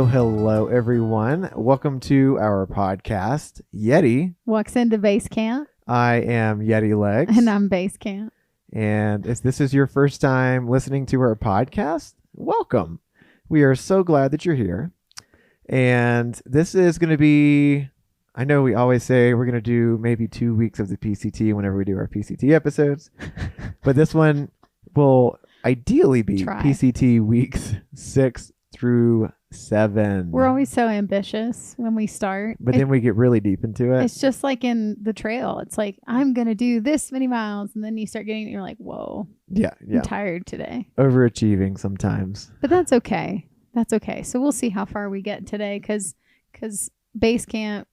Hello, everyone. Welcome to our podcast, Yeti Walks Into Basecamp. I am Yeti Legs. And I'm Basecamp. And if this is your first time listening to our podcast, welcome. We are so glad that you're here. And this is going to be, I know we always say we're going to do maybe 2 weeks of the PCT whenever we do our PCT episodes. But this one will ideally be PCT weeks 6 through 7. We're always so ambitious when we start. But then we get really deep into it. It's just like in the trail. It's like, I'm going to do this many miles. And then you start getting, you're like, whoa. Yeah. I'm tired today. Overachieving sometimes. But that's okay. That's okay. So we'll see how far we get today because Basecamp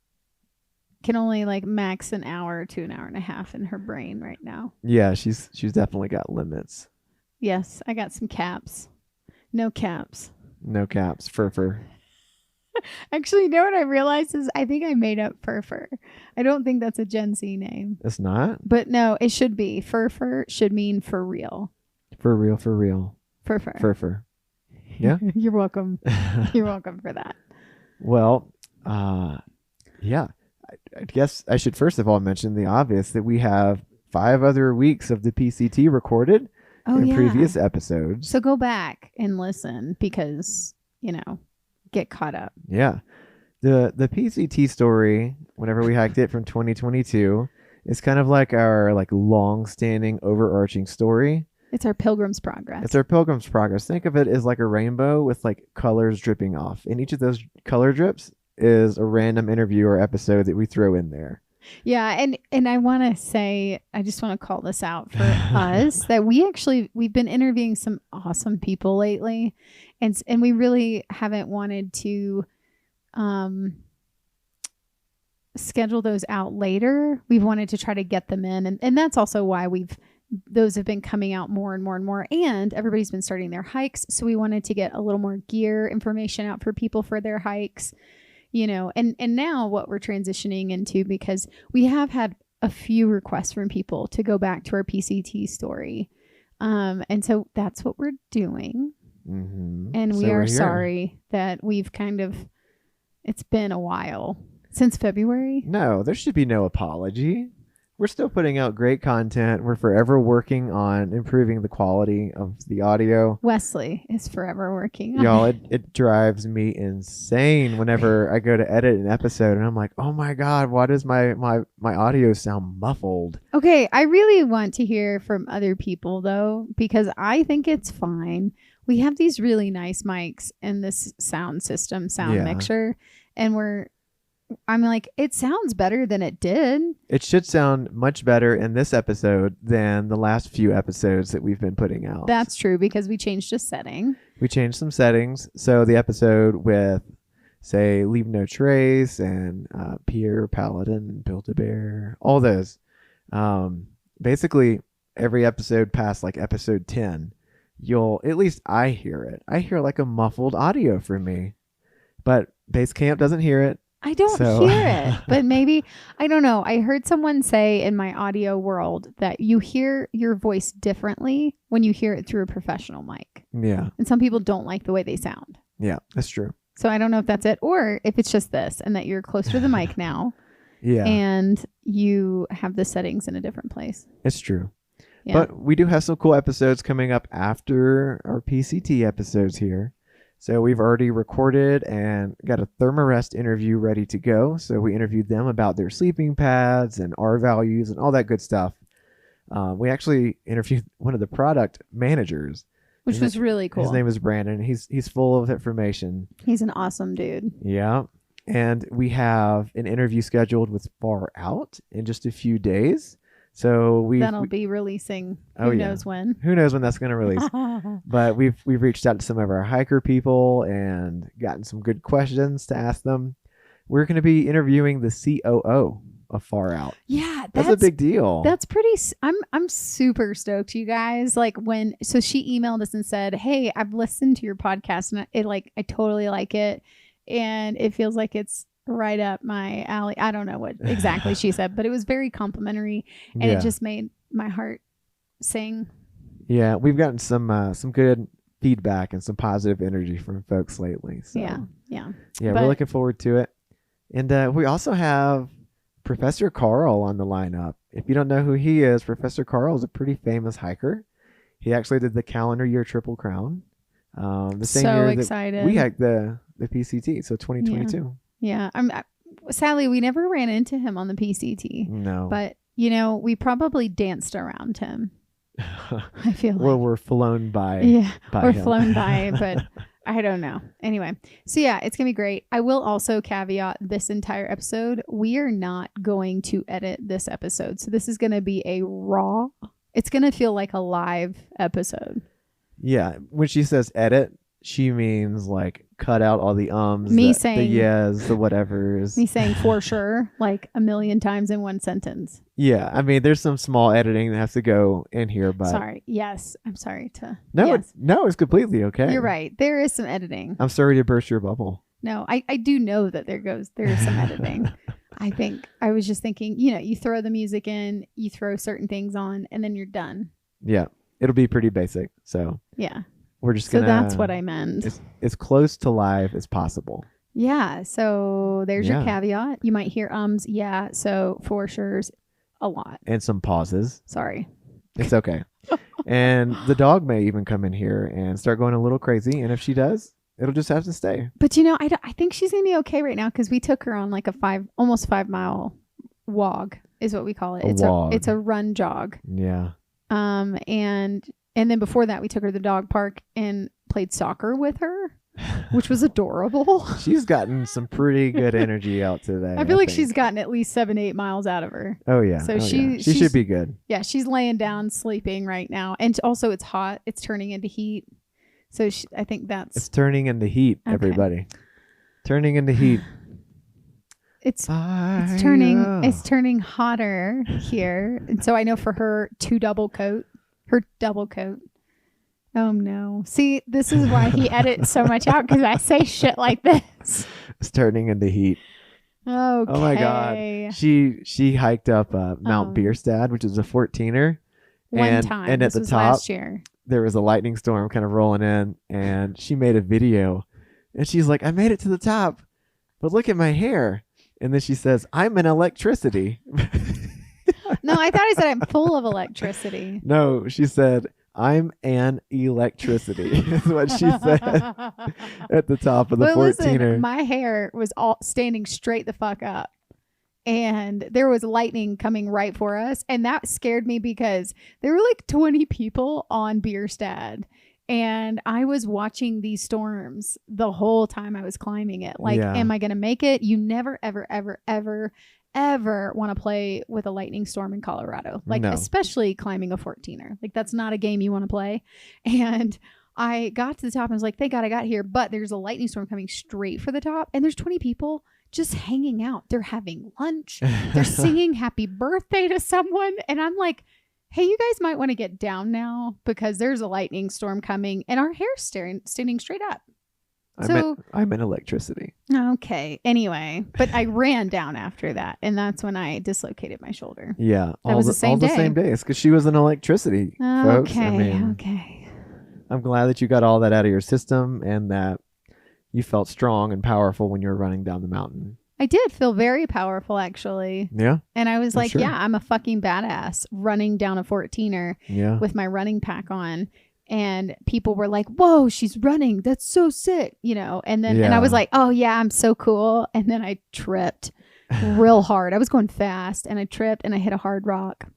can only like max an hour to an hour and a half in her brain right now. Yeah, she's definitely got limits. Yes, I got some caps. No caps. No caps. Fur. Actually, you know what I realized is I think I made up Fur. I don't think that's a Gen Z name. It's not? But no, it should be. Fur should mean for real. For real. Fur. Yeah? You're welcome. You're welcome for that. Well, yeah. I guess I should first of all mention the obvious that we have 5 other weeks of the PCT recorded in previous episodes. So go back and listen because, get caught up. Yeah. The PCT story, whenever we hiked it from 2022, is kind of like our long-standing overarching story. It's our Pilgrim's Progress. It's our Pilgrim's Progress. Think of it as like a rainbow with colors dripping off. And each of those color drips is a random interview or episode that we throw in there. Yeah, and I want to say, I just want to call this out for us, that we've been interviewing some awesome people lately, and we really haven't wanted to schedule those out later. We've wanted to try to get them in, and that's also why those have been coming out more and more and more, and everybody's been starting their hikes, so we wanted to get a little more gear information out for people for their hikes. And now what we're transitioning into, because we have had a few requests from people to go back to our PCT story. And so that's what we're doing. Mm-hmm. And we are sorry that it's been a while since February. No, there should be no apology. We're still putting out great content. We're forever working on improving the quality of the audio. Wesley is forever working on Y'all, it drives me insane whenever I go to edit an episode and I'm like, oh my God, why does my audio sound muffled? Okay, I really want to hear from other people though, because I think it's fine. We have these really nice mics and this sound mixer, and I'm like, it sounds better than it did. It should sound much better in this episode than the last few episodes that we've been putting out. That's true, because we changed a setting. We changed some settings. So the episode with, say, Leave No Trace and Pierre Paladin, Build-A-Bear, all those. Basically, every episode past episode 10, at least I hear it. I hear a muffled audio from me. But Basecamp doesn't hear it. I don't hear it, but maybe, I don't know. I heard someone say in my audio world that you hear your voice differently when you hear it through a professional mic. Yeah. And some people don't like the way they sound. Yeah, that's true. So I don't know if that's it or if it's just this and that you're closer to the mic now. Yeah. And you have the settings in a different place. It's true. Yeah. But we do have some cool episodes coming up after our PCT episodes here. So we've already recorded and got a Thermarest interview ready to go. So we interviewed them about their sleeping pads and R values and all that good stuff. We actually interviewed one of the product managers. Which was really cool. His name is Brandon. He's full of information. He's an awesome dude. Yeah. And we have an interview scheduled with Far Out in just a few days. So that'll be releasing. Who knows when? Who knows when that's going to release? But we've reached out to some of our hiker people and gotten some good questions to ask them. We're going to be interviewing the COO of Far Out. Yeah, that's a big deal. That's pretty. I'm super stoked, you guys. So she emailed us and said, "Hey, I've listened to your podcast and I totally like it, and it feels like it's right up my alley." I don't know what exactly she said, but it was very complimentary, and it just made my heart sing. Yeah, we've gotten some good feedback and some positive energy from folks lately. So, Yeah. we're looking forward to it. And we also have Professor Carl on the lineup. If you don't know who he is, Professor Carl is a pretty famous hiker. He actually did the calendar year Triple Crown. The same year excited. we hiked the PCT, so 2022. Yeah. Sadly, we never ran into him on the PCT. No. But, we probably danced around him. I feel like. Well, we're flown by. Yeah, by or him. flown by, but I don't know. Anyway, so yeah, it's going to be great. I will also caveat this entire episode. We are not going to edit this episode. So this is going to be a raw. It's going to feel like a live episode. Yeah. When she says edit, she means like cut out all the ums, Me the saying- yes, the whatevers. Me saying for sure like a million times in one sentence. Yeah. I mean, there's some small editing that has to go in here, but Sorry. Yes. I'm sorry to. no, Yes. it's completely okay. You're right. There is some editing. I'm sorry to burst your bubble. No, I do know that there is some editing. I think I was just thinking, you throw the music in, you throw certain things on, and then you're done. Yeah. It'll be pretty basic. So Yeah. we're just So gonna. that's what I meant. As close to live as possible. Yeah. So there's your Yeah. caveat. You might hear ums. Yeah. So for sure's a lot. And some pauses. Sorry. It's okay. And the dog may even come in here and start going a little crazy. And if she does, it'll just have to stay. But I think she's gonna be okay right now because we took her on like almost 5 mile wog is what we call it. It's a run jog. Yeah. And then before that we took her to the dog park and played soccer with her, which was adorable. She's gotten some pretty good energy out today. I feel like think. she's gotten at least 7-8 miles out of her. Oh yeah. So she she's- should be good. Yeah, she's laying down, sleeping right now. And also it's hot. It's turning into heat. So I think that's... It's turning into heat, Okay. everybody. Turning into heat. It's Fire. turning hotter here. And so I know for her double coat. Oh no. See, this is why he edits so much out because I say shit like this. It's turning into heat. Okay. Oh my God. She hiked up Mount Bierstadt, which is a 14er. One time. And at This the was top, last year. there was a lightning storm kind of rolling in, and she made a video. And she's like, I made it to the top, but look at my hair. And then she says, I'm an electricity. No, I thought I said I'm full of electricity. No, she said, I'm an electricity, is what she said at the top of the 14er. Listen, my hair was all standing straight the fuck up. And there was lightning coming right for us. And that scared me because there were like 20 people on Bierstadt. And I was watching these storms the whole time I was climbing it. Like, am I going to make it? You never, ever, ever, ever, ever want to play with a lightning storm in Colorado. Like, especially climbing a 14er. Like, that's not a game you want to play. And I got to the top and was like, thank God I got here. But there's a lightning storm coming straight for the top. And there's 20 people just hanging out. They're having lunch. They're singing happy birthday to someone. And I'm like, hey, you guys might want to get down now because there's a lightning storm coming and our hair's standing straight up. I'm an electricity. Okay. Anyway, but I ran down after that. And that's when I dislocated my shoulder. Yeah. That was the same day. All the same days because she was an electricity, folks. Okay. I'm glad that you got all that out of your system and that you felt strong and powerful when you were running down the mountain. I did feel very powerful, actually. Yeah. And I was like, sure. yeah, I'm a fucking badass running down a 14er with my running pack on. And people were like, whoa, she's running. That's so sick. And then and I was like, oh, yeah, I'm so cool. And then I tripped real hard. I was going fast and I tripped and I hit a hard rock.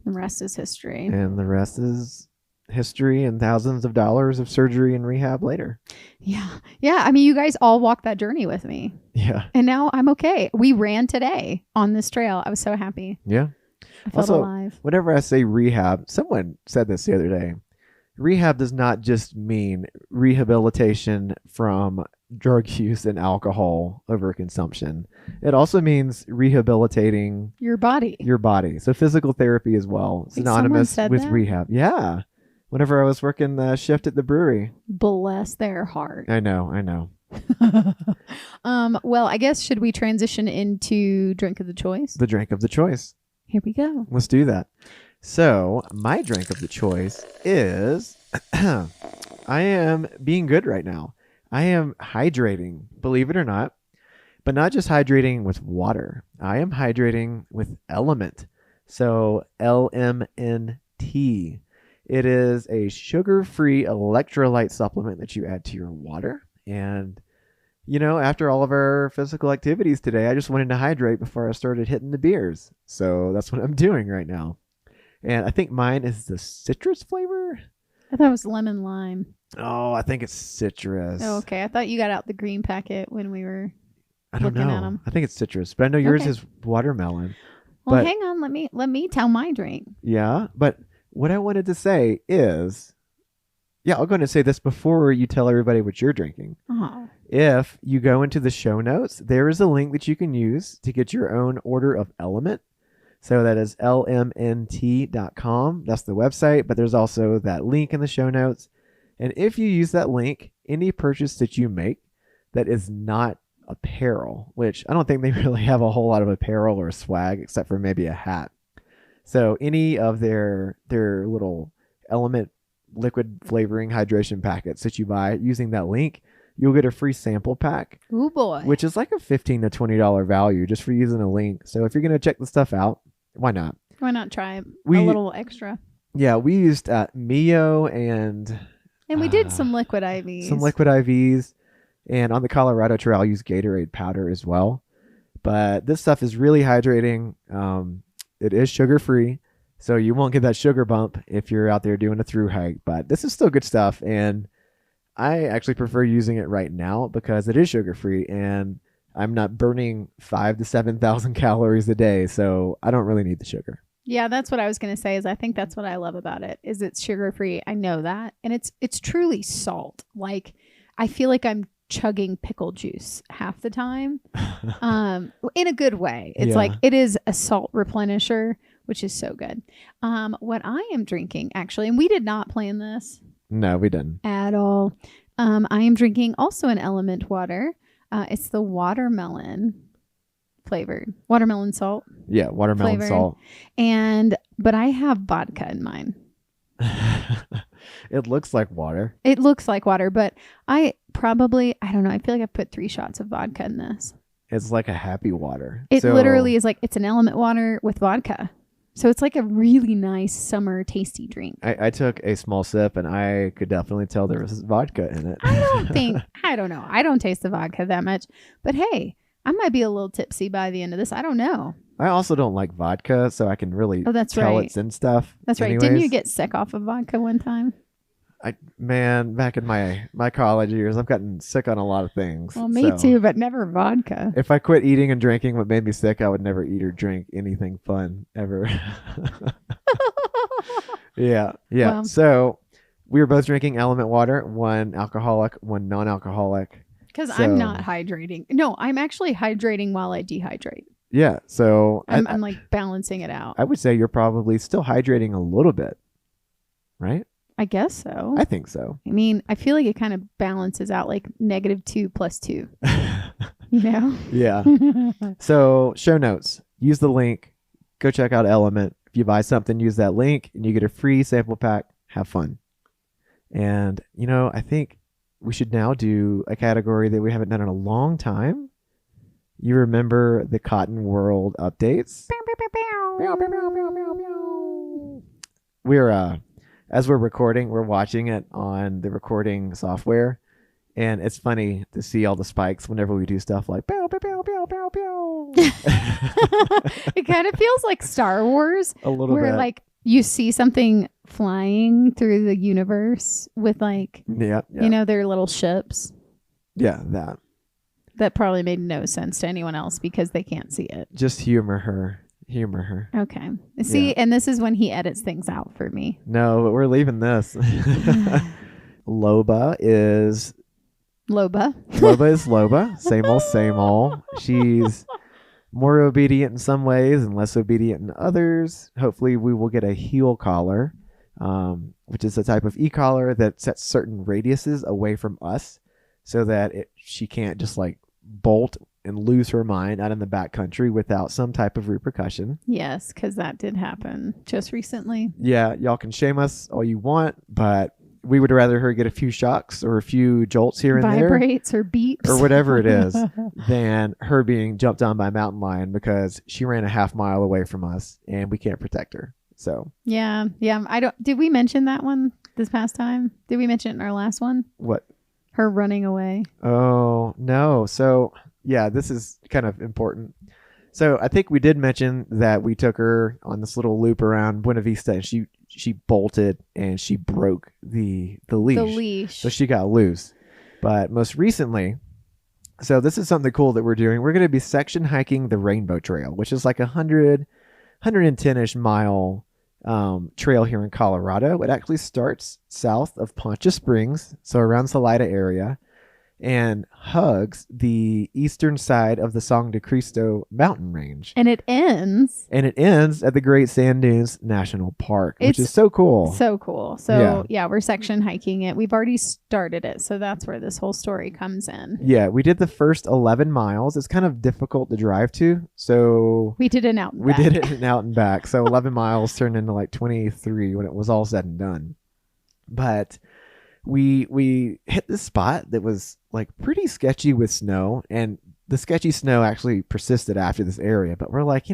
The rest is history. And the rest is history and thousands of dollars of surgery and rehab later. Yeah. I mean, you guys all walked that journey with me. Yeah. And now I'm okay. We ran today on this trail. I was so happy. Yeah. I felt alive. Whenever I say rehab, someone said this the other day. Rehab does not just mean rehabilitation from drug use and alcohol overconsumption. It also means rehabilitating your body. So physical therapy as well. Synonymous with rehab. Yeah. Whenever I was working the shift at the brewery. Bless their heart. I know. Well, I guess should we transition into drink of the choice? The drink of the choice. Here we go. Let's do that. So my drink of the choice is I am being good right now. I am hydrating, believe it or not, but not just hydrating with water. I am hydrating with LMNT. So LMNT. It is a sugar-free electrolyte supplement that you add to your water. And, after all of our physical activities today, I just wanted to hydrate before I started hitting the beers. So that's what I'm doing right now. And I think mine is the citrus flavor. I thought it was lemon lime. Oh, I think it's citrus. Oh, okay. I thought you got out the green packet when we were I don't looking at know. them. I think it's citrus, but I know yours Okay. is watermelon. Well, But- hang on. Let me tell my drink. Yeah, but what I wanted to say is, I'll go ahead and say this before you tell everybody what you're drinking. Oh, If you go into the show notes, there is a link that you can use to get your own order of LMNT. So that is lmnt.com. That's the website, but there's also that link in the show notes. And if you use that link, any purchase that you make that is not apparel, which I don't think they really have a whole lot of apparel or swag except for maybe a hat. So any of their little LMNT liquid flavoring hydration packets that you buy using that link, you'll get a free sample pack, ooh boy. which is like a $15 to $20 value just for using a link. So if you're going to check the stuff out, why not? Why not try a We- little extra? Yeah, we used Mio and And we did some liquid IVs. some liquid IVs. And on the Colorado Trail, I use Gatorade powder as well. But this stuff is really hydrating. It is sugar-free, so you won't get that sugar bump if you're out there doing a thru hike. But this is still good stuff, and I actually prefer using it right now because it is sugar-free, and I'm not burning 5,000 to 7,000 calories a day, so I don't really need the sugar. Yeah, that's what I was going to say. Is I think that's what I love about it. Is it's sugar free. I know that, and it's truly salt. Like I feel like I'm chugging pickle juice half the time, in a good way. It's Yeah. like it is a salt replenisher, which is so good. What I am drinking actually, and we did not plan this No, we didn't. at all. I am drinking also an LMNT water. It's the watermelon flavored watermelon salt, Yeah, watermelon Flavored. salt. but I have vodka in mine. It looks like water. It looks like water, but I don't know. I feel like I put 3 shots of vodka in this. It's like a happy water. It So- literally is like, it's an LMNT water with vodka. So it's like a really nice summer tasty drink. I took a small sip and I could definitely tell there was vodka in it. I don't know. I don't taste the vodka that much, but hey, I might be a little tipsy by the end of this. I don't know. I also don't like vodka, so I can really Oh, that's tell right. it's in stuff. That's right. anyways. Didn't you get sick off of vodka one time? Back in my college years, I've gotten sick on a lot of things. Well, me so too, but never vodka. If I quit eating and drinking what made me sick, I would never eat or drink anything fun ever. Yeah. Well. So we were both drinking LMNT water, one alcoholic, one non-alcoholic. Because So- I'm not hydrating. No, I'm actually hydrating while I dehydrate. Yeah. So I'm like balancing it out. I would say you're probably still hydrating a little bit, right? I guess so. I think so. I mean, I feel like it kind of balances out like -2 + 2, you know? Yeah. So show notes. Use the link. Go check out LMNT. If you buy something, use that link and you get a free sample pack. Have fun. And, I think we should now do a category that we haven't done in a long time. You remember the Cotton World updates? As we're recording, we're watching it on the recording software. And it's funny to see all the spikes whenever we do stuff like pow, pow, pow, pow, pow, pow. It kind of feels like Star Wars, A little where bit. like you see something flying through the universe with like, Yeah. their little ships. Yeah, that. That probably made no sense to anyone else because they can't see it. Just humor her. Humor her. Okay. See, Yeah. and this is when he edits things out for me. No, but we're leaving this. Loba is Loba. Same old. She's more obedient in some ways and less obedient in others. Hopefully we will get a heel collar, which is a type of e-collar that sets certain radiuses away from us so that she can't just like bolt and lose her mind out in the back country without some type of repercussion. Yes, because that did happen just recently. Yeah, y'all can shame us all you want, but we would rather her get a few shocks or a few jolts here and Vibrates or beeps or whatever it is than her being jumped on by a mountain lion because she ran a half mile away from us and we can't protect her. So yeah. Did we mention that one this past time? Did we mention it in our last one? What? Her running away. Oh, no. So yeah, this is kind of important. So I think we did mention that we took her on this little loop around Buena Vista and she bolted and she broke the leash. The leash. So she got loose. But most recently, so this is something cool that we're doing. We're going to be section hiking the Rainbow Trail, which is like 110-ish mile trail here in Colorado. It actually starts south of Poncha Springs, so around Salida area, and hugs the eastern side of the Song de Cristo mountain range. And it ends at the Great Sand Dunes National Park, which is so cool. So cool. So yeah, we're section hiking it. We've already started it. So that's where this whole story comes in. Yeah, we did the first 11 miles. It's kind of difficult to drive to. So we did an out and back. We did it an out and back. So 11 miles turned into like 23 when it was all said and done. But we hit this spot that was like pretty sketchy with snow, and the sketchy snow actually persisted after this area, but we're like,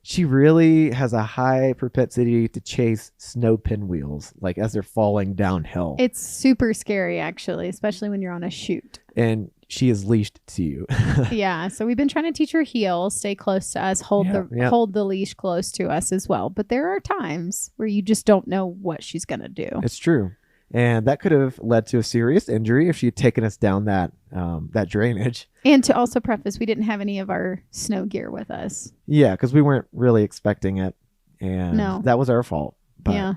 she really has a high propensity to chase snow pinwheels like as they're falling downhill. It's super scary actually, especially when you're on a chute, and she is leashed to you. Yeah, so we've been trying to teach her heel, stay close to us, hold the leash close to us as well, but there are times where you just don't know what she's gonna do. It's true. And that could have led to a serious injury if she had taken us down that drainage. And to also preface, we didn't have any of our snow gear with us. Yeah, because we weren't really expecting it. And that was our fault. But, yeah.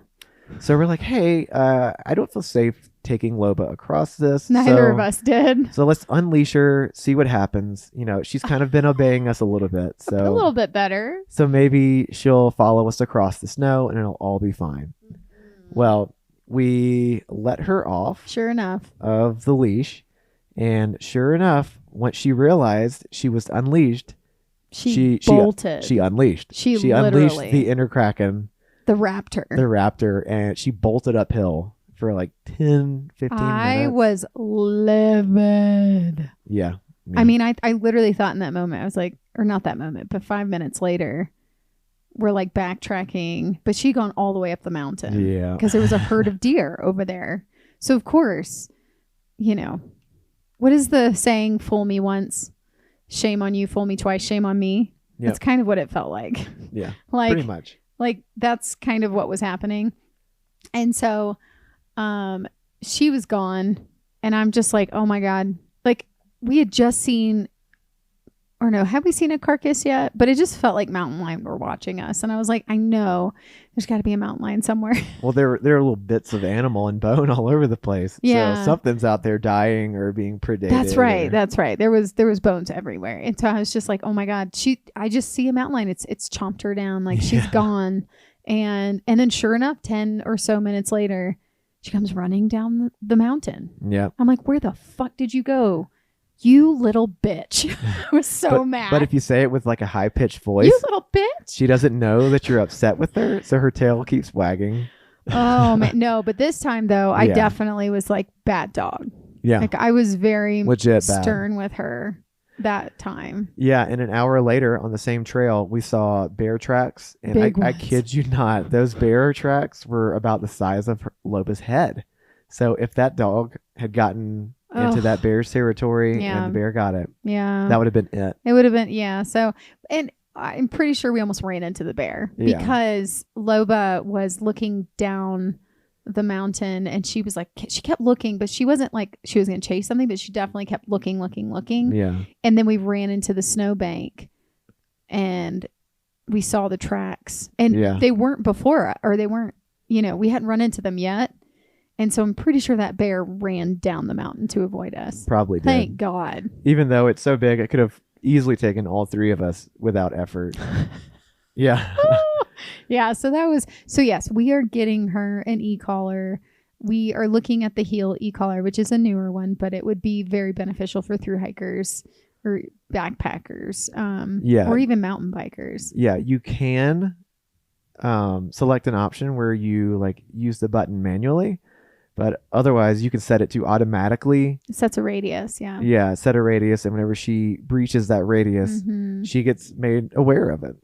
So we're like, hey, I don't feel safe taking Loba across this. Neither of us did. So let's unleash her, see what happens. She's kind of been obeying us a little bit. So a little bit better. So maybe she'll follow us across the snow and it'll all be fine. Mm-hmm. Well, we let her off. Sure enough. Of the leash. And sure enough, once she realized she was unleashed, she bolted. She unleashed. She unleashed the inner Kraken. The raptor. And she bolted uphill for like 10, 15 minutes. I was livid. Yeah. I mean, I literally thought in that moment, I was like, or not that moment, but 5 minutes later, we're like backtracking, but she'd gone all the way up the mountain. Yeah. Because there was a herd of deer over there. So of course, what is the saying? Fool me once, shame on you. Fool me twice, shame on me. Yep. That's kind of what it felt like. Yeah. Like pretty much. Like that's kind of what was happening. And so, she was gone, and I'm just like, oh my God, like we had just seen. Or no, have we seen a carcass yet? But it just felt like mountain lion were watching us. And I was like, I know there's got to be a mountain lion somewhere. Well, there are little bits of animal and bone all over the place. Yeah. So something's out there dying or being predated. That's right. That's right. There was bones everywhere. And so I was just like, oh my God, I just see a mountain lion. It's chomped her down. Like she's gone. And then sure enough, 10 or so minutes later, she comes running down the mountain. Yeah. I'm like, where the fuck did you go? You little bitch. I was so mad. But if you say it with like a high-pitched voice. You little bitch. She doesn't know that you're upset with her. So her tail keeps wagging. Oh, man. No, but this time though, I definitely was like bad dog. Yeah. Like I was very legit stern with her that time. Yeah. And an hour later on the same trail, we saw bear tracks. And I kid you not, those bear tracks were about the size of Loba's head. So if that dog had gotten into that bear's territory and the bear got it, that would have been it. It would have been, so, and I'm pretty sure we almost ran into the bear because Loba was looking down the mountain and she was like, she kept looking, but she wasn't like she was going to chase something, but she definitely kept looking. Yeah. And then we ran into the snowbank and we saw the tracks and they weren't before, or they weren't, we hadn't run into them yet. And so I'm pretty sure that bear ran down the mountain to avoid us. Probably did. Thank God. Even though it's so big, it could have easily taken all three of us without effort. Yeah. Yeah. So yes, we are getting her an e-collar. We are looking at the heel e-collar, which is a newer one, but it would be very beneficial for thru hikers or backpackers, or even mountain bikers. Yeah. You can select an option where you like use the button manually. But otherwise, you can set it to automatically. It sets a radius. Yeah. Yeah, set a radius. And whenever she breaches that radius, she gets made aware of it.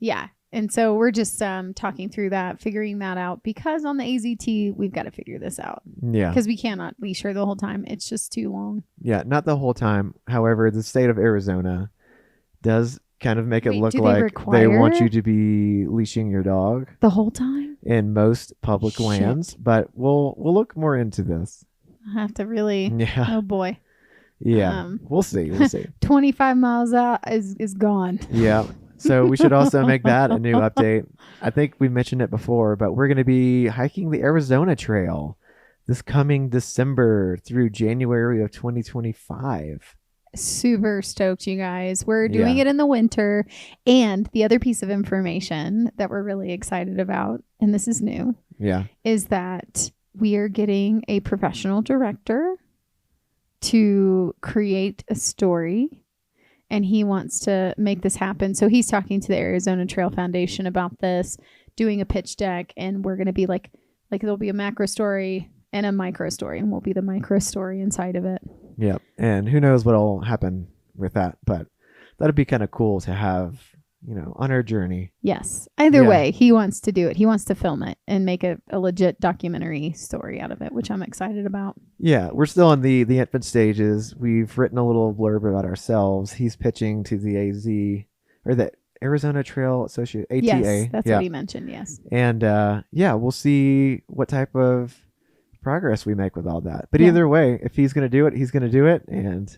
Yeah. And so we're just talking through that, figuring that out, because on the AZT, we've got to figure this out. Yeah. Because we cannot leash her the whole time. It's just too long. Yeah, not the whole time. However, the state of Arizona does kind of make it look like they want you to be leashing your dog the whole time in most public lands. But we'll look more into this. I have to really. Yeah. Oh boy. Yeah. We'll see. We'll see. 25 miles out is gone. Yeah. So we should also make that a new update. I think we mentioned it before, but we're going to be hiking the Arizona Trail this coming December through January of 2025. Super stoked, you guys. We're doing it in the winter. And the other piece of information that we're really excited about, and this is new, is that we are getting a professional director to create a story. And he wants to make this happen. So he's talking to the Arizona Trail Foundation about this, doing a pitch deck. And we're going to be like there'll be a macro story and a micro story. And we'll be the micro story inside of it. Yeah. And who knows what'll happen with that. But that'd be kind of cool to have, on our journey. Yes. Either way, he wants to do it. He wants to film it and make a legit documentary story out of it, which I'm excited about. Yeah. We're still in the infant stages. We've written a little blurb about ourselves. He's pitching to the AZ or the Arizona Trail Association, ATA. Yes, that's what he mentioned. Yes. And we'll see what type of progress we make with all that. But either way, if he's going to do it, he's going to do it. And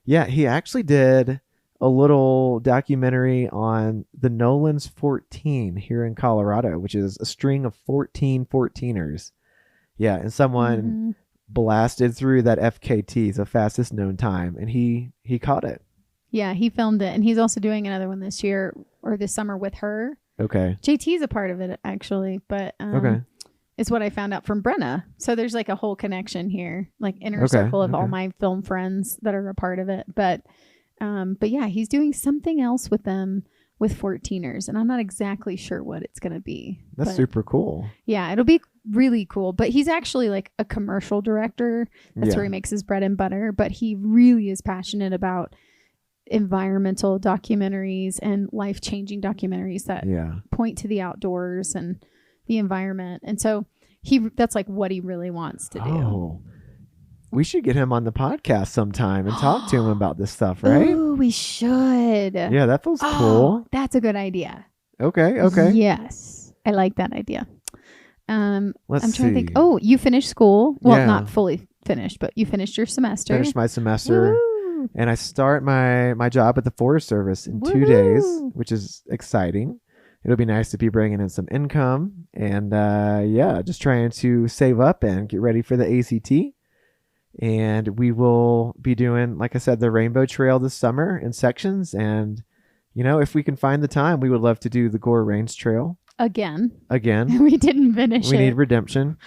he actually did a little documentary on the Nolan's 14 here in Colorado, which is a string of 14ers. Yeah, and someone blasted through that FKT, the fastest known time, and he caught it. Yeah, he filmed it, and he's also doing another one this year or this summer with her. Okay. JT's a part of it, actually, but it's what I found out from Brenna. So there's like a whole connection here, like inner circle of all my film friends that are a part of it. But yeah, he's doing something else with them with 14ers, and I'm not exactly sure what it's going to be. That's super cool. Yeah, it'll be really cool. But he's actually like a commercial director. That's where he makes his bread and butter. But he really is passionate about environmental documentaries and life-changing documentaries that point to the outdoors and the environment. And so that's like what he really wants to do. Oh, we should get him on the podcast sometime and talk to him about this stuff, right? Oh, we should. Yeah, that feels cool. That's a good idea. Okay. Yes. I like that idea. I'm trying to think. Oh, you finished school. Well, not fully finished, but you finished your semester. Finished my semester. Woo! And I start my job at the Forest Service in 2 days, which is exciting. It'll be nice to be bringing in some income and just trying to save up and get ready for the ACT. And we will be doing, like I said, the Rainbow Trail this summer in sections. And, if we can find the time, we would love to do the Gore Range Trail. Again. We didn't finish it. We need redemption.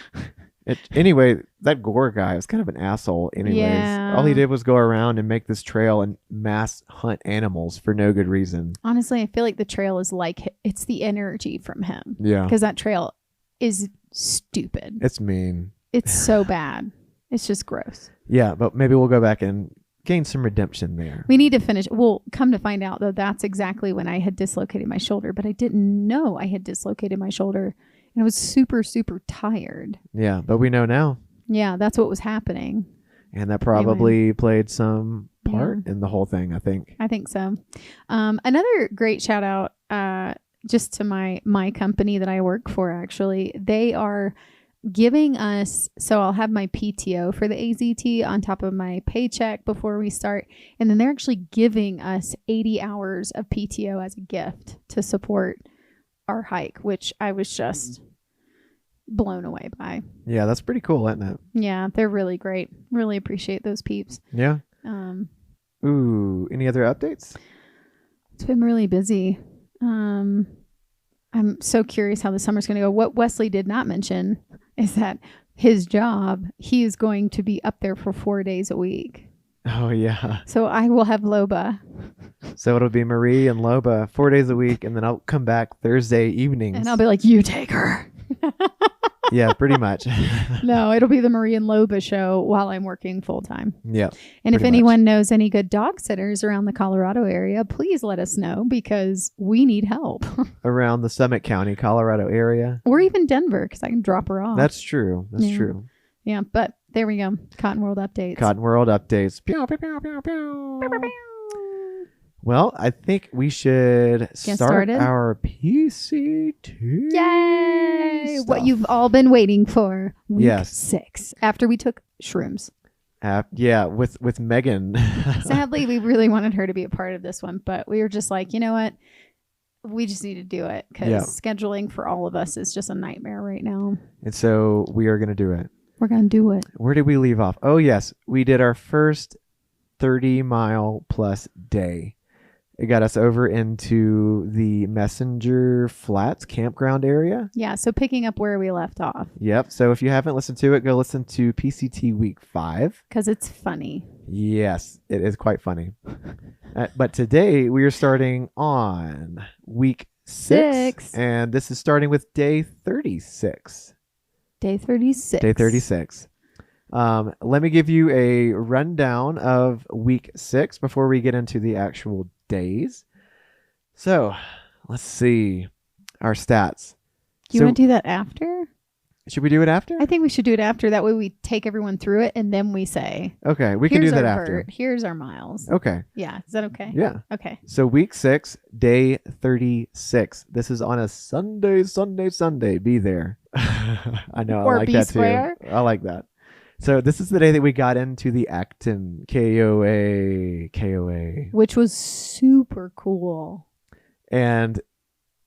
Anyway, that Gore guy was kind of an asshole anyways. Yeah. All he did was go around and make this trail and mass hunt animals for no good reason. Honestly, I feel like the trail is like, it's the energy from him. Yeah. Because that trail is stupid. It's mean. It's so bad. It's just gross. Yeah, but maybe we'll go back and gain some redemption there. We need to finish. Well, come to find out, though, that's exactly when I had dislocated my shoulder. But I didn't know I had dislocated my shoulder. And I was super, super tired. Yeah, but we know now. Yeah, that's what was happening. And that probably played some part in the whole thing, I think. I think so. Another great shout out just to my company that I work for, actually. They are giving us, so I'll have my PTO for the AZT on top of my paycheck before we start. And then they're actually giving us 80 hours of PTO as a gift to support our hike, which I was just blown away by. Yeah, that's pretty cool, isn't it? Yeah, they're really great. Really appreciate those peeps. Yeah. Ooh, any other updates? It's been really busy. I'm so curious how the summer's going to go. What Wesley did not mention is that his job, he is going to be up there for 4 days a week. Oh, yeah. So I will have Loba. So it'll be Marie and Loba 4 days a week, and then I'll come back Thursday evenings. And I'll be like, you take her. Yeah, pretty much. No, it'll be the Marie and Loba show while I'm working full time. Yeah. And if pretty anyone knows any good dog sitters around the Colorado area, please let us know because we need help. Around the Summit County, Colorado area. Or even Denver because I can drop her off. That's true. That's true. Yeah, but there we go. Cotton World updates. Cotton World updates. Pew, pew, pew, pew, pew. Well, I think we should start our PCT. Yay! Stuff. What you've all been waiting for. Week Yes. 6. After we took shrooms. Yeah, with Megan. Sadly, we really wanted her to be a part of this one, but we were just like, you know what? We just need to do it because scheduling for all of us is just a nightmare right now. And so we are going to do it. We're going to do it. Where did we leave off? Oh, yes. We did our first 30-mile plus day. It got us over into the Messenger Flats campground area. Yeah, so picking up where we left off. Yep. So if you haven't listened to it, go listen to PCT week 5. Because it's funny. Yes, it is quite funny. But today we are starting on week 6. And this is starting with day 36. Day 36. Day 36. Let me give you a rundown of week 6 before we get into the actual days. So let's see our stats. Do you want to do that after? Should we do it after? I think we should do it after. That way we take everyone through it and then we say, okay, we can do that after. Here's our miles. Okay. Yeah. Is that okay? Yeah. Okay. So week 6, day 36. This is on a Sunday. Be there. I know. Or I like be that square. too. I like that. So this is the day that we got into the Acton KOA. Which was super cool. And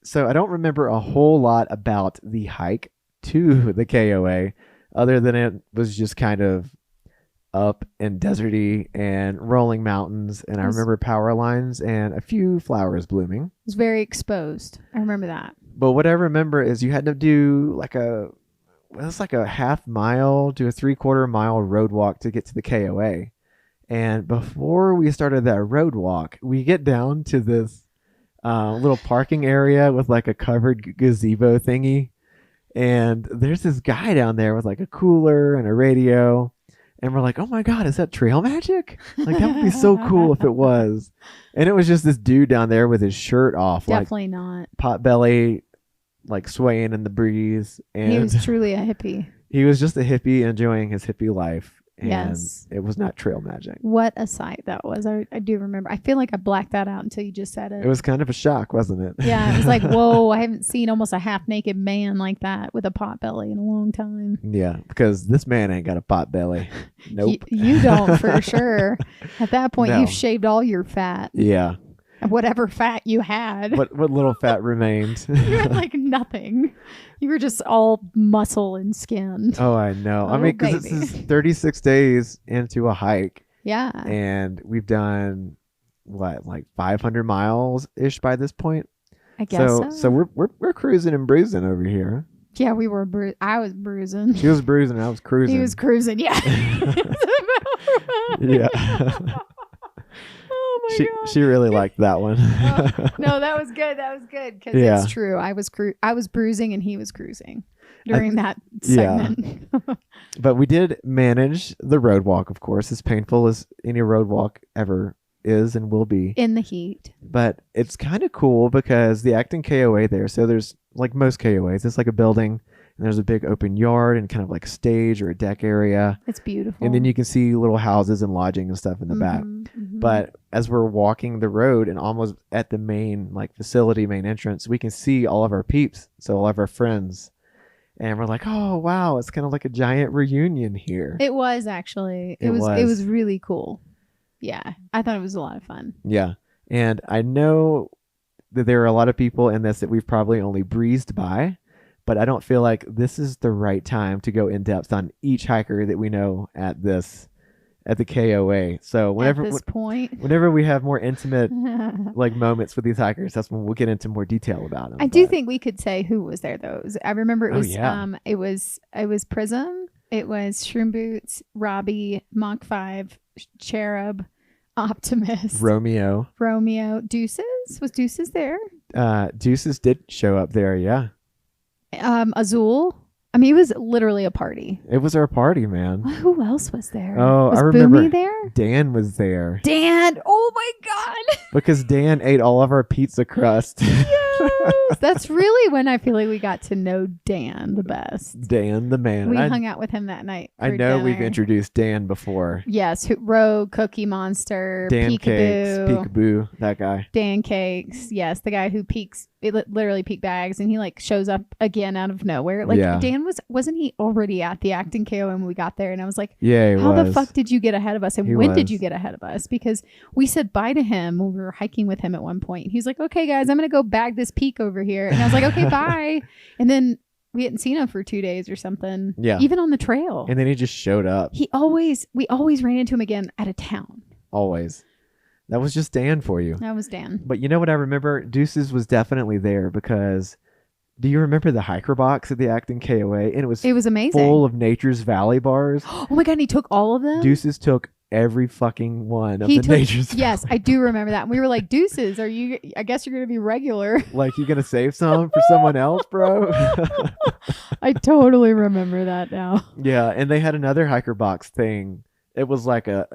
so I don't remember a whole lot about the hike to the KOA other than it was just kind of up and deserty and rolling mountains. And I remember power lines and a few flowers blooming. It was very exposed. I remember that. But what I remember is you had to do like a half mile to a 3/4 mile road walk to get to the KOA. And before we started that road walk, we get down to this little parking area with like a covered gazebo thingy. And there's this guy down there with like a cooler and a radio. And we're like, oh my God, is that trail magic? Like, that would be so cool if it was. And it was just this dude down there with his shirt off. Definitely not. Pot belly, like swaying in the breeze. And he was truly a hippie. He was just a hippie enjoying his hippie life. And yes. It was not trail magic. What a sight that was. I do remember. I feel like I blacked that out until you just said it. It was kind of a shock, wasn't it? Yeah. It was like, whoa, I haven't seen almost a half naked man like that with a pot belly in a long time. Yeah. Because this man ain't got a pot belly. Nope. You don't for sure. At that point, you've shaved all your fat. Yeah. Whatever fat you had. What little fat remained. You had like nothing. You were just all muscle and skin. Oh, I know. I mean, because this is 36 days into a hike. Yeah. And we've done what, like 500 miles ish by this point. I guess so. So we're cruising and bruising over here. Yeah, we were. I was bruising. She was bruising. I was cruising. He was cruising. Yeah. Yeah. Oh my God. She really liked that one. No, that was good. That was good because it's true. I was bruising and he was cruising during that segment. Yeah. But we did manage the road walk, of course, as painful as any road walk ever is and will be. In the heat. But it's kind of cool because the Acton KOA there, so there's like most KOAs, it's like a building. And there's a big open yard and kind of like a stage or a deck area. It's beautiful. And then you can see little houses and lodging and stuff in the back. Mm-hmm. But as we're walking the road and almost at the main like facility, main entrance, we can see all of our peeps. So all of our friends. And we're like, oh, wow, it's kind of like a giant reunion here. It was actually. It was really cool. Yeah. I thought it was a lot of fun. Yeah. And I know that there are a lot of people in this that we've probably only breezed by. But I don't feel like this is the right time to go in depth on each hiker that we know at the KOA. So whenever we have more intimate like moments with these hikers, that's when we'll get into more detail about them. I do think we could say who was there though. I remember it was it was Prism, it was Shroom Boots, Robbie, Monk 5, Cherub, Optimus, Romeo, Deuces. Was Deuces there? Deuces did show up there, yeah. Azul. I mean, it was literally a party. It was our party, man. Who else was there? Oh, was I remember Boomy there? Dan was there. Dan. Oh my God. Because Dan ate all of our pizza crust. Yes. That's really when I feel like we got to know Dan the best. Dan the man. We hung out with him that night. I know dinner. we've introduced Dan before. Yes. Rogue, Cookie Monster, Dan Cakes, Peekaboo. Peekaboo, that guy. Dan Cakes. Yes. The guy who peeks, literally peek bags, and he like shows up again out of nowhere. Like Dan wasn't he already at the Acton KOA when we got there? And I was like, yeah, how the fuck did you get ahead of us? And when did you was. get ahead of us? Because we said bye to him when we were hiking with him at one point. He's like, okay, guys, I'm going to go bag this peak over here. And I was like, okay, bye. And then we hadn't seen him for 2 days or something. Yeah. Even on the trail. And then he just showed up. We always ran into him again at a town. Always. That was just Dan for you. That was Dan. But you know what I remember? Deuces was definitely there because do you remember the hiker box at the Acton KOA? And it was amazing. Full of Nature's Valley bars. Oh my God. And he took all of them? Deuces took every fucking one of the Nature's Yes, I do remember that. And we were like, Deuces, I guess you're going to be regular. Like, you going to save some for someone else, bro? I totally remember that now. Yeah. And they had another hiker box thing. It was like a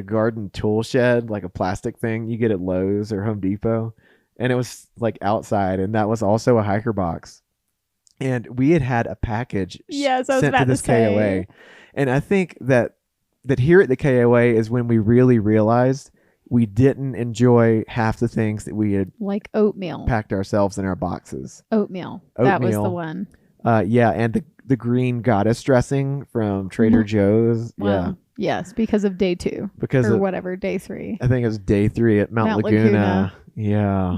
garden tool shed, like a plastic thing you get at Lowe's or Home Depot. And it was like outside, and that was also a hiker box. And we had a package yes, I was sent about to this to say. KOA. And I think that here at the KOA is when we really realized we didn't enjoy half the things that we had like oatmeal packed ourselves in our boxes. Oatmeal. That was the Oatmeal. one. Yeah, and the green goddess dressing from Trader Joe's. Wow. Yeah. Yes, because of day 2. Because or of, whatever, day 3. I think it was day 3 at Mount Laguna. Yeah.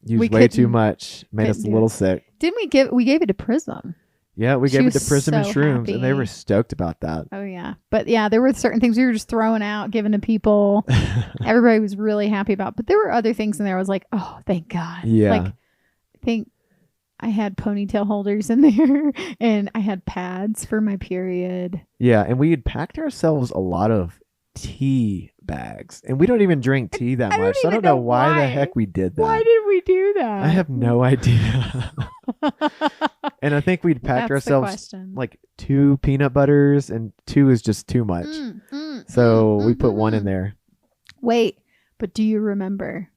Used way too much. Made us a little sick. Didn't we gave it to Prism. Yeah, we gave it to Prism and so Shrooms, happy. and they were stoked about that. Oh, yeah. But yeah, there were certain things we were just throwing out, giving to people. Everybody was really happy about. But there were other things in there I was like, oh, thank God. Yeah. Like, I think I had ponytail holders in there, and I had pads for my period. Yeah, and we had packed ourselves a lot of tea bags, and we don't even drink tea that much. So I don't know why the heck we did that. Why did we do that? I have no idea. And I think we'd packed That's ourselves like 2 peanut butters, and 2 is just too much. So we put 1 in there. Wait, but do you remember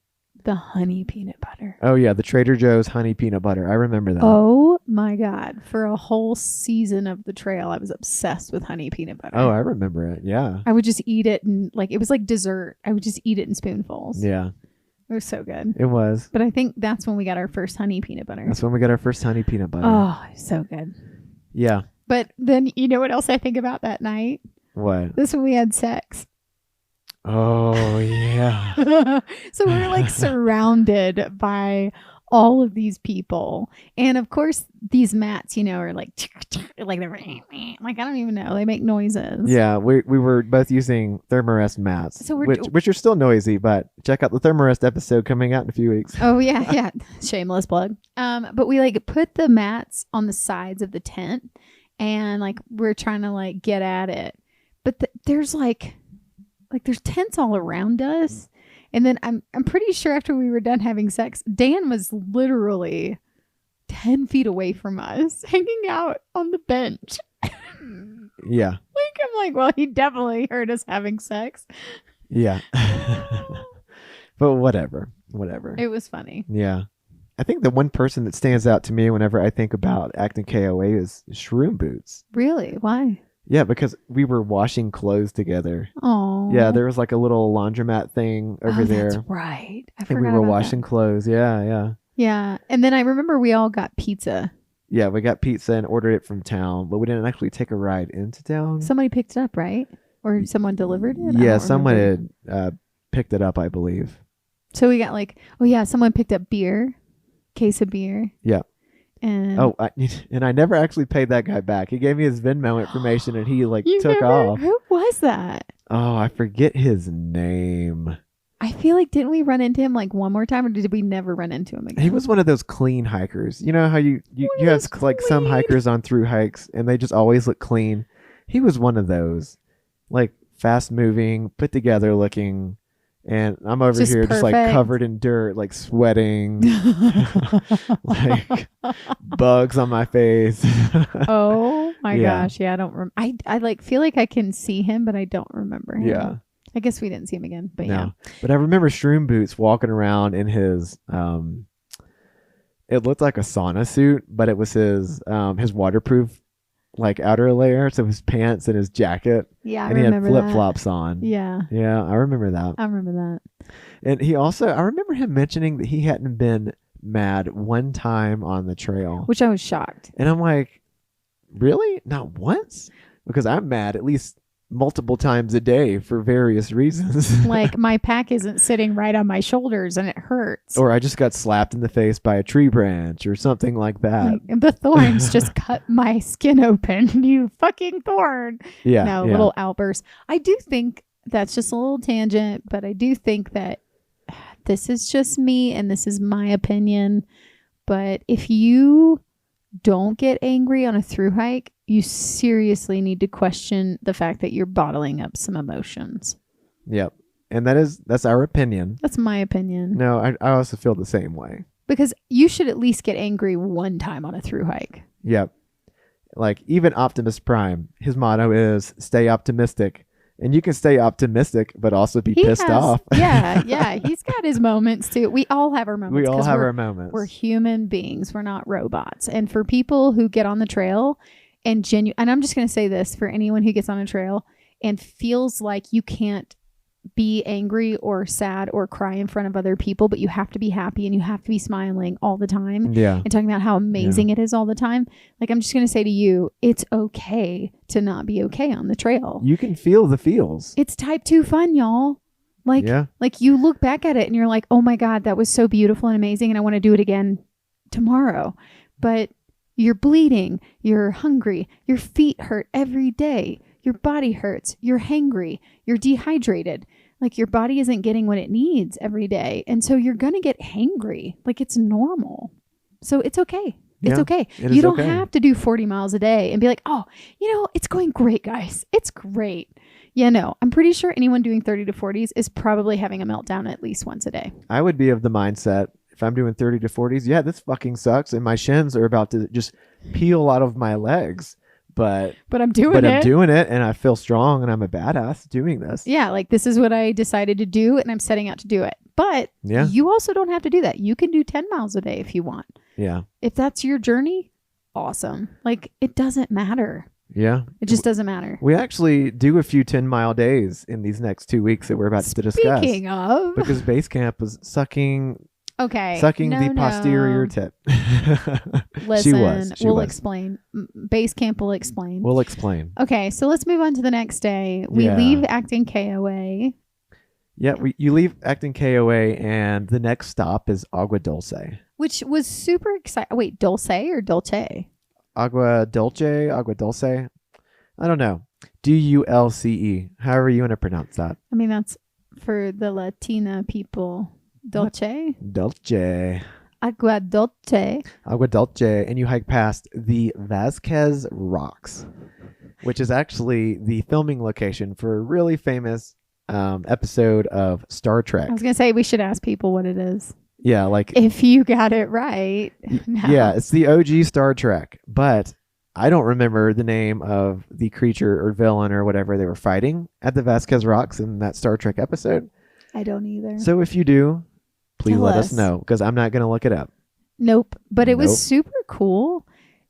the honey peanut butter? Oh yeah, the Trader Joe's honey peanut butter. I remember that. Oh my God. For a whole season of the trail, I was obsessed with honey peanut butter. Oh, I remember it. Yeah. I would just eat it, and like it was like dessert. I would just eat it in spoonfuls. Yeah. It was so good. It was. But I think that's when we got our first honey peanut butter. That's when we got our first honey peanut butter. Oh, so good. Yeah. But then you know what else I think about that night? What? This is when we had sex. Oh, yeah. So we were like surrounded by all of these people. And of course, these mats, you know, are like they're like, I don't even know. They make noises. Yeah, we were both using Thermarest mats, So which are still noisy, but check out the Thermarest episode coming out in a few weeks. Oh, yeah, yeah. Shameless plug. But we like put the mats on the sides of the tent, and like we're trying to like get at it. But there's like there's tents all around us. And then I'm pretty sure after we were done having sex, Dan was literally 10 feet away from us, hanging out on the bench. Yeah. Like, I'm like, well, he definitely heard us having sex. Yeah. But whatever. It was funny. Yeah. I think the one person that stands out to me whenever I think about Acton KOA is Shroom Boots. Really? Why? Yeah, because we were washing clothes together. Oh. Yeah, there was like a little laundromat thing over there. That's right. I forgot and we were about washing that. clothes. Yeah, yeah. Yeah. And then I remember we all got pizza. Yeah, we got pizza and ordered it from town, but we didn't actually take a ride into town. Somebody picked it up, right? Or someone delivered it? Yeah, someone had picked it up, I believe. So we got like, oh yeah, someone picked up case of beer. Yeah. And and I never actually paid that guy back. He gave me his Venmo information, and he took off. Who was that? Oh, I forget his name. I feel like, didn't we run into him like one more time, or did we never run into him again? He was one of those clean hikers. You know how you have like some hikers on through hikes, and they just always look clean. He was one of those, like fast moving, put together looking, And I'm over Just here just like perfect. covered in dirt, like sweating, like bugs on my face. Oh my Yeah. gosh. Yeah, I don't I like feel like I can see him, but I don't remember him. Yeah. I guess we didn't see him again, but No. But I remember Shroom Boots walking around in his it looked like a sauna suit, but it was his waterproof like outer layer, so his pants and his jacket. Yeah, I And he had remember flip flops on. Yeah. Yeah, I remember that. I remember that. And he also, I remember him mentioning that he hadn't been mad one time on the trail. Which I was shocked. And I'm like, really? Not once? Because I'm mad at least multiple times a day for various reasons. Like my pack isn't sitting right on my shoulders and it hurts. Or I just got slapped in the face by a tree branch or something like that. Like, the thorns just cut my skin open. You fucking thorn. Yeah. No, yeah. little outburst. I do think that's just a little tangent, but I do think that this is just me and this is my opinion. But if you don't get angry on a thru hike, you seriously need to question the fact that you're bottling up some emotions. Yep. And that's our opinion. That's my opinion. No, I also feel the same way. Because you should at least get angry one time on a thru hike. Yep. Like even Optimus Prime, his motto is stay optimistic. And you can stay optimistic, but also be pissed off. Yeah. He's got his moments too. We all have our moments. We all have we're- our moments. We're human beings. We're not robots. And for people who get on the trail and and I'm just going to say this for anyone who gets on a trail and feels like you can't be angry or sad or cry in front of other people, but you have to be happy and you have to be smiling all the time. Yeah. And talking about how amazing it is all the time. Like, I'm just going to say to you, it's okay to not be okay on the trail. You can feel the feels. It's type 2 fun, y'all. Like, Yeah. like you look back at it and you're like, oh my God, that was so beautiful and amazing. And I want to do it again tomorrow. But you're bleeding, you're hungry, your feet hurt every day, your body hurts, you're hangry, you're dehydrated. Like your body isn't getting what it needs every day. And so you're going to get hangry. Like it's normal. So it's okay. It's Yeah, okay. it You is don't okay. have to do 40 miles a day and be like, oh, it's going great, guys. It's great. Yeah, no, I'm pretty sure anyone doing 30 to 40s is probably having a meltdown at least once a day. I would be of the mindset if I'm doing 30 to 40s, yeah, this fucking sucks. And my shins are about to just peel out of my legs. But I'm doing it. I'm doing it and I feel strong and I'm a badass doing this. Yeah, like this is what I decided to do and I'm setting out to do it. But Yeah. you also don't have to do that. You can do 10 miles a day if you want. Yeah. If that's your journey, awesome. Like it doesn't matter. Yeah. It just doesn't matter. We actually do a few 10-mile days in these next 2 weeks that we're about to discuss. Speaking of, Because Basecamp was sucking okay, the posterior tip. Listen, She we'll was. explain. Basecamp will explain. We'll explain. Okay, so let's move on to the next day. We Yeah. leave Acton KOA. Yeah, you leave Acton KOA and the next stop is Agua Dulce. Which was super exciting. Wait, Dulce or Dolce? Agua Dulce. I don't know. DULCE. However you want to pronounce that. I mean, that's for the Latina people. Dolce? Dulce. Agua Dolce. Agua Dulce. And you hike past the Vasquez Rocks, which is actually the filming location for a really famous episode of Star Trek. I was going to say we should ask people what it is. Yeah, like If you got it right. No. yeah, it's the OG Star Trek, but I don't remember the name of the creature or villain or whatever they were fighting at the Vasquez Rocks in that Star Trek episode. I don't either. So if you do, please Tell let us us. know because I'm not going to look it up. Nope. But it Nope. was super cool.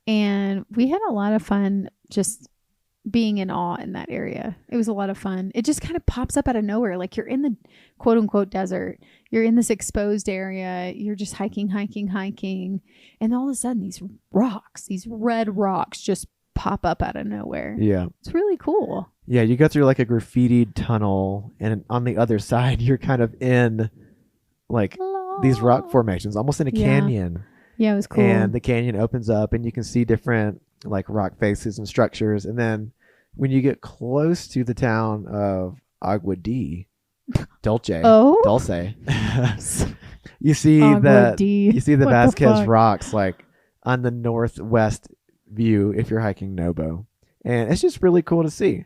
And we had a lot of fun just being in awe in that area. It was a lot of fun. It just kind of pops up out of nowhere. Like you're in the quote unquote desert. You're in this exposed area. You're just hiking. And all of a sudden these red rocks just pop up out of nowhere. Yeah. It's really cool. Yeah, you go through like a graffitied tunnel and on the other side you're kind of in like these rock formations, almost in a Yeah. canyon. Yeah, it was cool. And the canyon opens up and you can see different like rock faces and structures. And then when you get close to the town of Dulce, you see Agua the What the Vasquez fuck? Rocks like on the northwest view if you're hiking Nobo. And it's just really cool to see.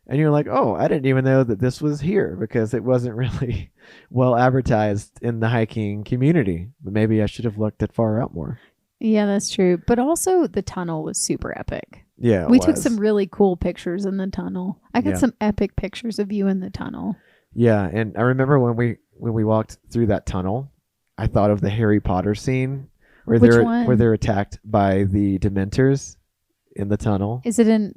And you're like, oh, I didn't even know that this was here because it wasn't really well advertised in the hiking community. But maybe I should have looked at far out more. Yeah, that's true. But also the tunnel was super epic. Yeah, we took some really cool pictures in the tunnel. I got Yeah. some epic pictures of you in the tunnel. Yeah, and I remember when we walked through that tunnel, I thought of the Harry Potter scene where Which they're one? where they're attacked by the Dementors in the tunnel. Is it in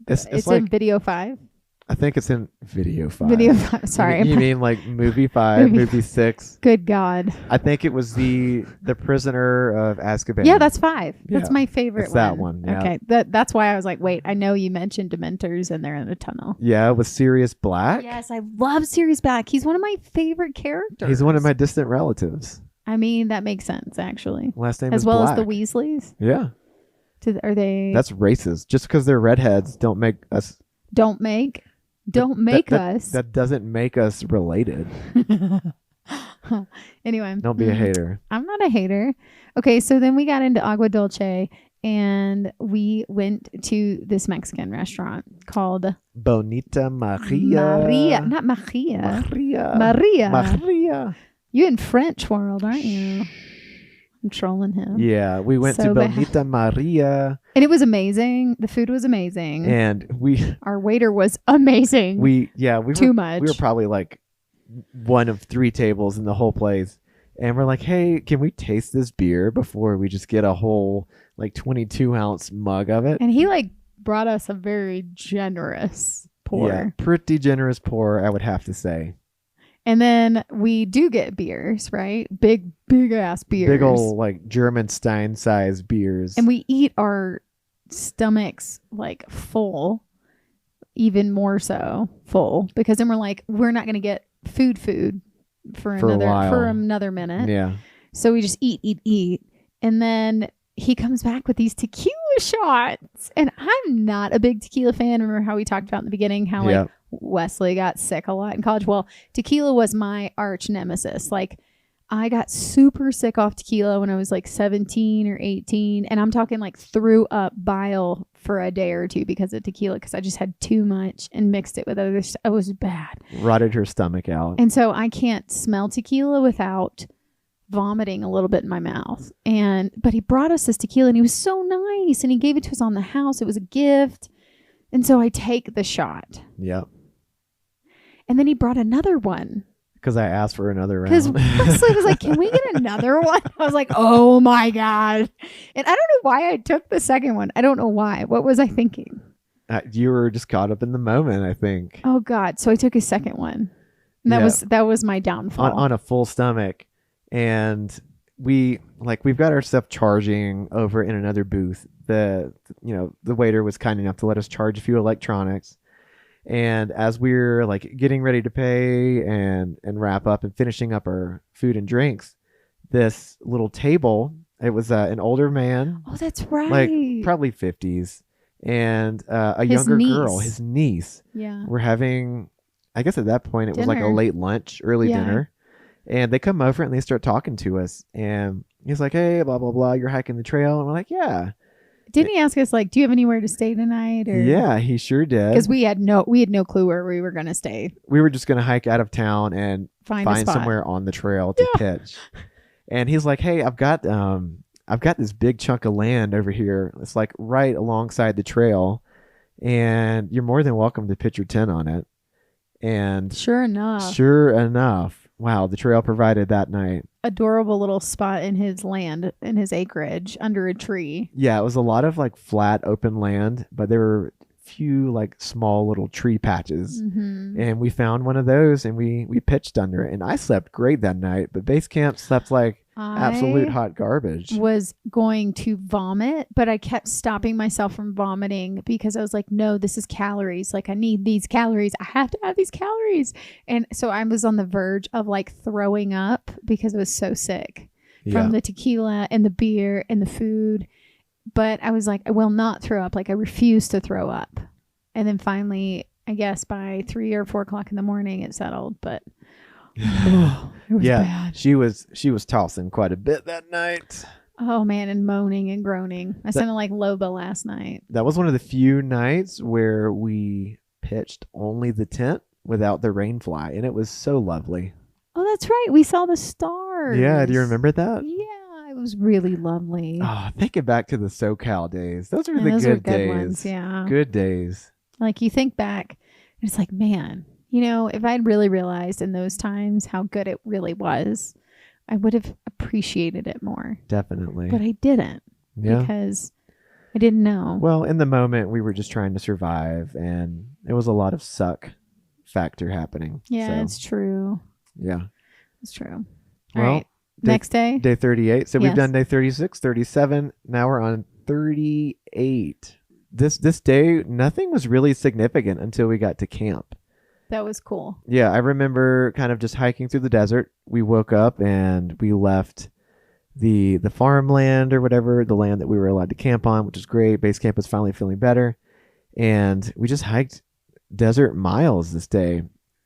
It's in like Video 5? I think it's in Video 5. Video 5. Sorry. You mean like Movie 5, Movie Movie 6? Good God. I think it was the Prisoner of Azkaban. Yeah, that's 5. That's Yeah, my favorite it's that one, yeah. Okay. That's why I was like, wait, I know you mentioned Dementors and they're in the tunnel. Yeah, with Sirius Black. Yes, I love Sirius Black. He's one of my favorite characters. He's one of my distant relatives. I mean, that makes sense, actually. Last name As is well Black. as the Weasleys. Yeah, Are they... that's racist. Just because they're redheads don't make us. Don't make us. That doesn't make us related. Anyway. Don't be a hater. I'm not a hater. Okay, so then we got into Agua Dulce and we went to this Mexican restaurant called Bonita Maria. Not Maria. Maria. Maria. Maria. You in French world, aren't you? I'm trolling him. Yeah, we went So to bad. Bonita Maria, And it was amazing. The food was amazing. and Our waiter was amazing. we Too were, much. We were probably like one of 3 tables in the whole place, and we're like, hey, can we taste this beer before we just get a whole like 22-ounce mug of it? And he brought us a very generous pour. Yeah, pretty generous pour, I would have to say. And then we do get beers, right? Big ass beers. Big old like German Stein size beers. And we eat our stomachs full, even more so full, because then we're like, we're not going to get food for a while. for another minute. Yeah. So we just eat. And then he comes back with these tequila shots. And I'm not a big tequila fan. Remember how we talked about in the beginning, how Yeah. Wesley got sick a lot in college? Well, tequila was my arch nemesis. I got super sick off tequila when I was 17 or 18. And I'm talking threw up bile for a day or two because of tequila, because I just had too much and mixed it with other stuff. It was bad. Rotted her stomach out. And so I can't smell tequila without vomiting a little bit in my mouth. But he brought us this tequila and he was so nice. And he gave it to us on the house. It was a gift. And so I take the shot. Yep. And then he brought another one. Because I asked for another Because round. Wesley was like, can we get another one? I was like, oh my God. And I don't know why I took the second one. I don't know why. What was I thinking? You were just caught up in the moment, I think. Oh God. So I took a second one. And that was my downfall. On a full stomach. And we've got our stuff charging over in another booth. The waiter was kind enough to let us charge a few electronics. And as we're getting ready to pay and wrap up and finishing up our food and drinks, this little table, it was an older man, Oh, that's right. probably 50s, and a His younger girl, niece. his niece. Yeah. We're having, I guess at that point it was a Dinner. late lunch, early Yeah. dinner. And they come over and they start talking to us. And he's like, hey, blah, blah, blah, you're hiking the trail. And we're like, yeah. Didn't he ask us do you have anywhere to stay tonight? Or Yeah, he sure did. because we had no clue where we were going to stay. We were just going to hike out of town and Find a spot. somewhere on the trail to pitch. And he's like, hey, I've got this big chunk of land over here. It's right alongside the trail. And you're more than welcome to pitch your tent on it. And Sure enough, wow, the trail provided that night. Adorable little spot in his land, in his acreage, under a tree. Yeah, it was a lot of flat open land, but there were few small little tree patches. Mm-hmm. And we found one of those and we pitched under it. And I slept great that night, but base camp slept absolute hot garbage. Was going to vomit, but I kept stopping myself from vomiting because I was like, no, this is calories. I need these calories. I have to have these calories. And so I was on the verge of throwing up because I was so sick from the tequila and the beer and the food. But I was like, I will not throw up. I refuse to throw up. And then finally, I guess by 3 or 4 o'clock in the morning, it settled. But it was bad. She was tossing quite a bit that night. Oh man, and moaning and groaning. I sounded like Loba last night. That was one of the few nights where we pitched only the tent without the rain fly, and it was so lovely. Oh, that's right. We saw the stars. Yeah, do you remember that? Yeah, it was really lovely. Oh, thinking back to the SoCal days. Those are And the those were good good days. ones, yeah. Good days. Like you think back, and it's like, man, if I'd really realized in those times how good it really was, I would have appreciated it more. Definitely. But I didn't. Yeah. Because I didn't know. Well, in the moment, we were just trying to survive, and it was a lot of suck factor happening. Yeah, so, it's true. Yeah. It's true. Well, All right. Next day? Day 38. So we've Yes. done day 36, 37. Now we're on 38. This day, nothing was really significant until we got to camp. That was cool. Yeah, I remember kind of just hiking through the desert. We woke up and we left the farmland or whatever, the land that we were allowed to camp on, which is great. Base camp was finally feeling better. And we just hiked desert miles this day,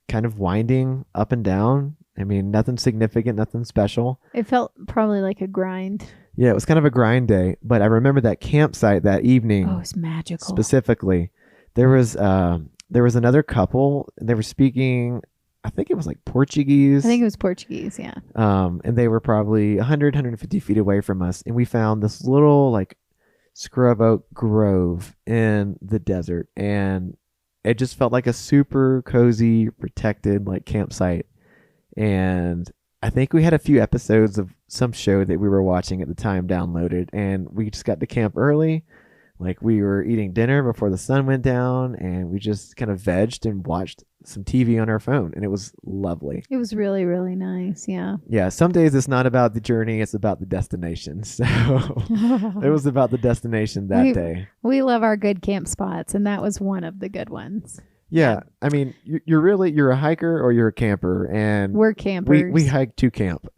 kind of winding up and down. I mean, nothing significant, nothing special. It felt probably like a grind. Yeah, it was kind of a grind day. But I remember that campsite that evening. Oh, it's magical. Specifically. There was another couple. They were speaking, I think it was like Portuguese. I think it was Portuguese, yeah. And they were probably 150 feet away from us. And we found this little like scrub oak grove in the desert. And it just felt like a super cozy, protected like campsite. And I think we had a few episodes of some show that we were watching at the time downloaded. And we just got to camp early. Like we were eating dinner before the sun went down, and we just kind of vegged and watched some TV on our phone, and it was lovely. It was really, really nice. Yeah. Yeah. Some days it's not about the journey; it's about the destination. So it was about the destination that day. We love our good camp spots, and that was one of the good ones. Yeah. I mean, you're a hiker or you're a camper, and we're campers. We hike to camp.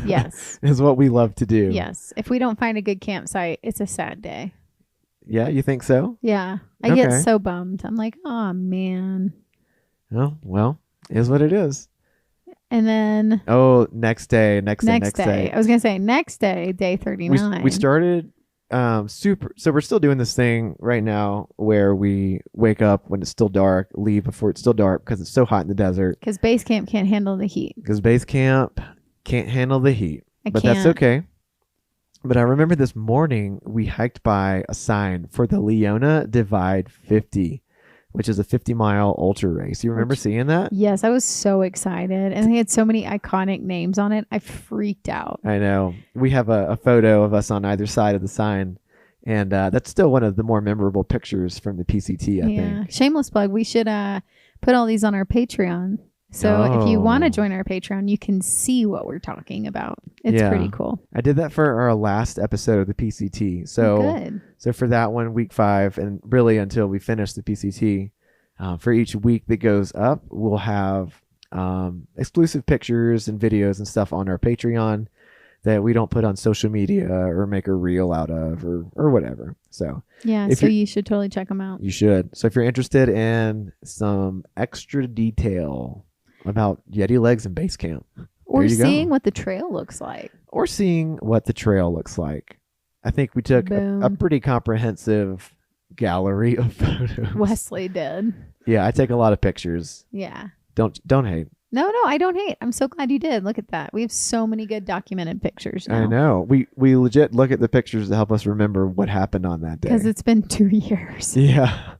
Yes. Is what we love to do. Yes. If we don't find a good campsite, it's a sad day. Yeah, you think so? Yeah. I get so bummed. I'm like, oh, man. Oh, well, is what it is. And then... Oh, next day. Next day. I was going to say next day, day 39. We started so we're still doing this thing right now where we wake up when it's still dark, leave before it's still dark because it's so hot in the desert. Because base camp can't handle the heat. Because base camp can't handle the heat. That's okay. But I remember this morning we hiked by a sign for the Leona Divide 50, which is a 50-mile ultra race. You remember seeing that? Yes, I was so excited. And they had so many iconic names on it. I freaked out. I know. We have a photo of us on either side of the sign. And that's still one of the more memorable pictures from the PCT, I think. Shameless plug. We should put all these on our Patreon. So if you want to join our Patreon, you can see what we're talking about. It's pretty cool. I did that for our last episode of the PCT. So for that one, week 5, and really until we finish the PCT, for each week that goes up, we'll have exclusive pictures and videos and stuff on our Patreon that we don't put on social media or make a reel out of or whatever. So you should totally check them out. You should. So if you're interested in some extra detail about Yeti Legs and Basecamp, or seeing what the trail looks like. I think we took a pretty comprehensive gallery of photos. Wesley did. Yeah, I take a lot of pictures. Yeah. Don't hate. No, I don't hate. I'm so glad you did. Look at that. We have so many good documented pictures now. I know. We legit look at the pictures to help us remember what happened on that day. Because it's been 2 years. Yeah.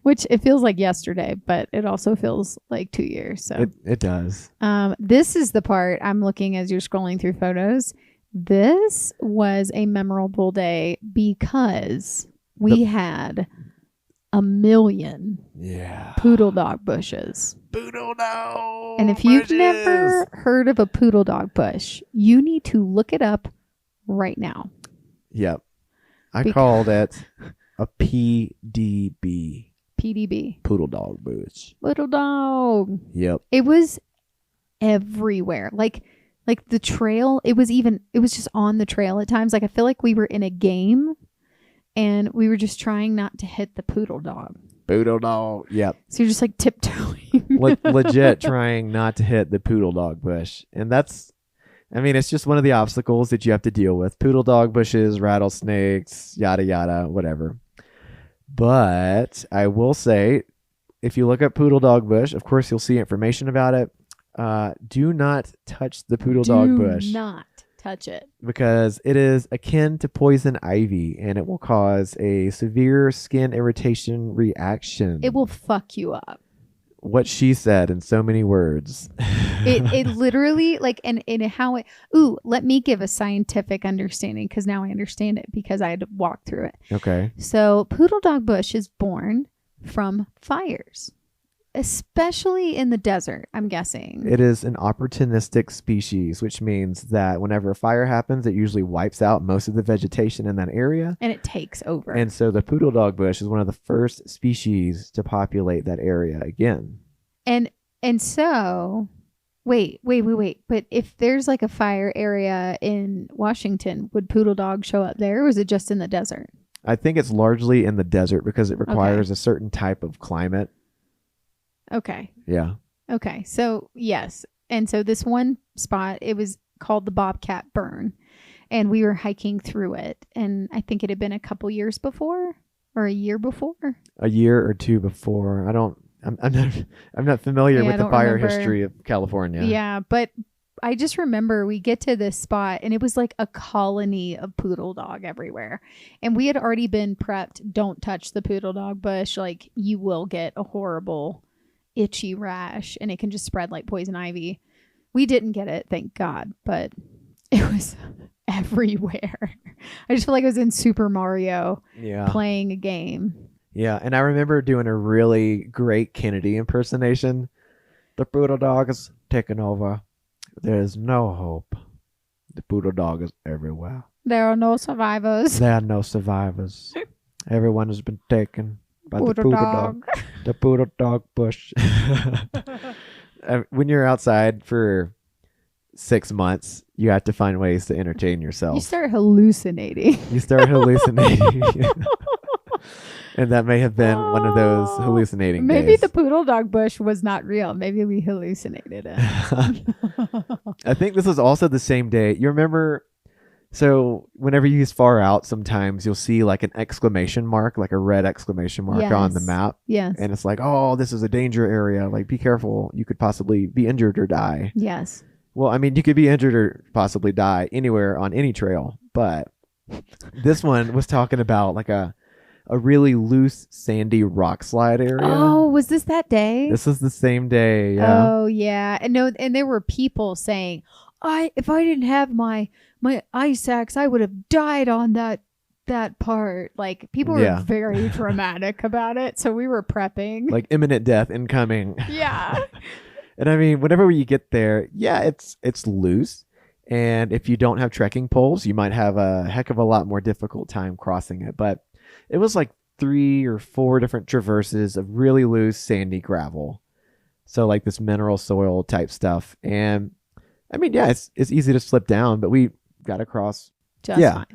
Which it feels like yesterday, but it also feels like 2 years. So it does. This is the part I'm looking as you're scrolling through photos. This was a memorable day because we had 1 million poodle dog bushes. Poodle dog. And if you've never heard of a poodle dog bush, you need to look it up right now. Yep. I called it a PDB. Poodle dog bush. Poodle dog. Yep. It was everywhere. Like the trail, it was just on the trail at times. Like I feel like we were in a game and we were just trying not to hit the poodle dog. Poodle dog. Yep. So you're just like tiptoeing. Legit trying not to hit the poodle dog bush. And that's I mean, it's just one of the obstacles that you have to deal with. Poodle dog bushes, rattlesnakes, yada, yada, whatever. But I will say, if you look up poodle dog bush, of course, you'll see information about it. Do not touch the poodle dog bush. Do not touch it. Because it is akin to poison ivy and it will cause a severe skin irritation reaction. It will fuck you up. What she said in so many words. It literally, like, and how it, let me give a scientific understanding, because now I understand it because I had to walk through it. Okay. So poodle dog bush is born from fires, especially in the desert, I'm guessing. It is an opportunistic species, which means that whenever a fire happens, it usually wipes out most of the vegetation in that area. And it takes over. And so the poodle dog bush is one of the first species to populate that area again. And so, wait. But if there's like a fire area in Washington, would poodle dog show up there, or is it just in the desert? I think it's largely in the desert because it requires a certain type of climate. Okay. Yeah. Okay. So, yes. And so this one spot, it was called the Bobcat Burn. And we were hiking through it. And I think it had been a couple years before, or a year before. A year or two before. I'm not familiar with the fire history of California. Yeah. But I just remember we get to this spot and it was like a colony of poodle dog everywhere. And we had already been prepped. Don't touch the poodle dog bush. Like, you will get a horrible itchy rash and it can just spread like poison ivy. We didn't get it, thank God, but it was everywhere. I just feel like I was in Super Mario playing a game. Yeah, and I remember doing a really great Kennedy impersonation. The poodle dog is taking over. There is no hope. The poodle dog is everywhere. There are no survivors. There are no survivors. Everyone has been taken by the poodle dog. The poodle dog bush. When you're outside for 6 months, you have to find ways to entertain yourself. You start hallucinating. And that may have been one of those hallucinating Maybe days. the poodle dog bush was not real. Maybe we hallucinated it. I think this was also the same day. You remember, so whenever you use far out, sometimes you'll see like an exclamation mark, like a red exclamation mark on the map. Yes. And it's like, oh, this is a danger area. Like, be careful. You could possibly be injured or die. Yes. Well, I mean, you could be injured or possibly die anywhere on any trail. But this one was talking about like a really loose, sandy rock slide area. Oh, was this that day? This was the same day. Yeah. Oh, yeah. And no, and there were people saying, if I didn't have my ice axe, I would have died on that part. Like, people were very dramatic about it. So we were prepping. Like imminent death incoming. Yeah. And I mean, whenever you get there, it's loose. And if you don't have trekking poles, you might have a heck of a lot more difficult time crossing it. But it was like 3 or 4 different traverses of really loose sandy gravel. So like this mineral soil type stuff. And I mean, it's easy to slip down, but we got across. Just fine.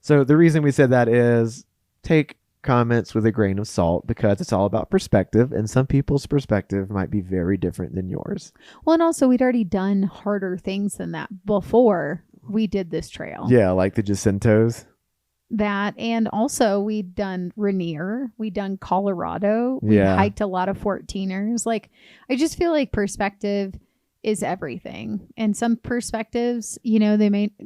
So the reason we said that is take comments with a grain of salt, because it's all about perspective, and some people's perspective might be very different than yours. Well, and also we'd already done harder things than that before we did this trail. Yeah, like the Jacintos. That, and also we'd done Rainier, we'd done Colorado, we hiked a lot of 14ers. Like, I just feel like perspective is everything. And some perspectives,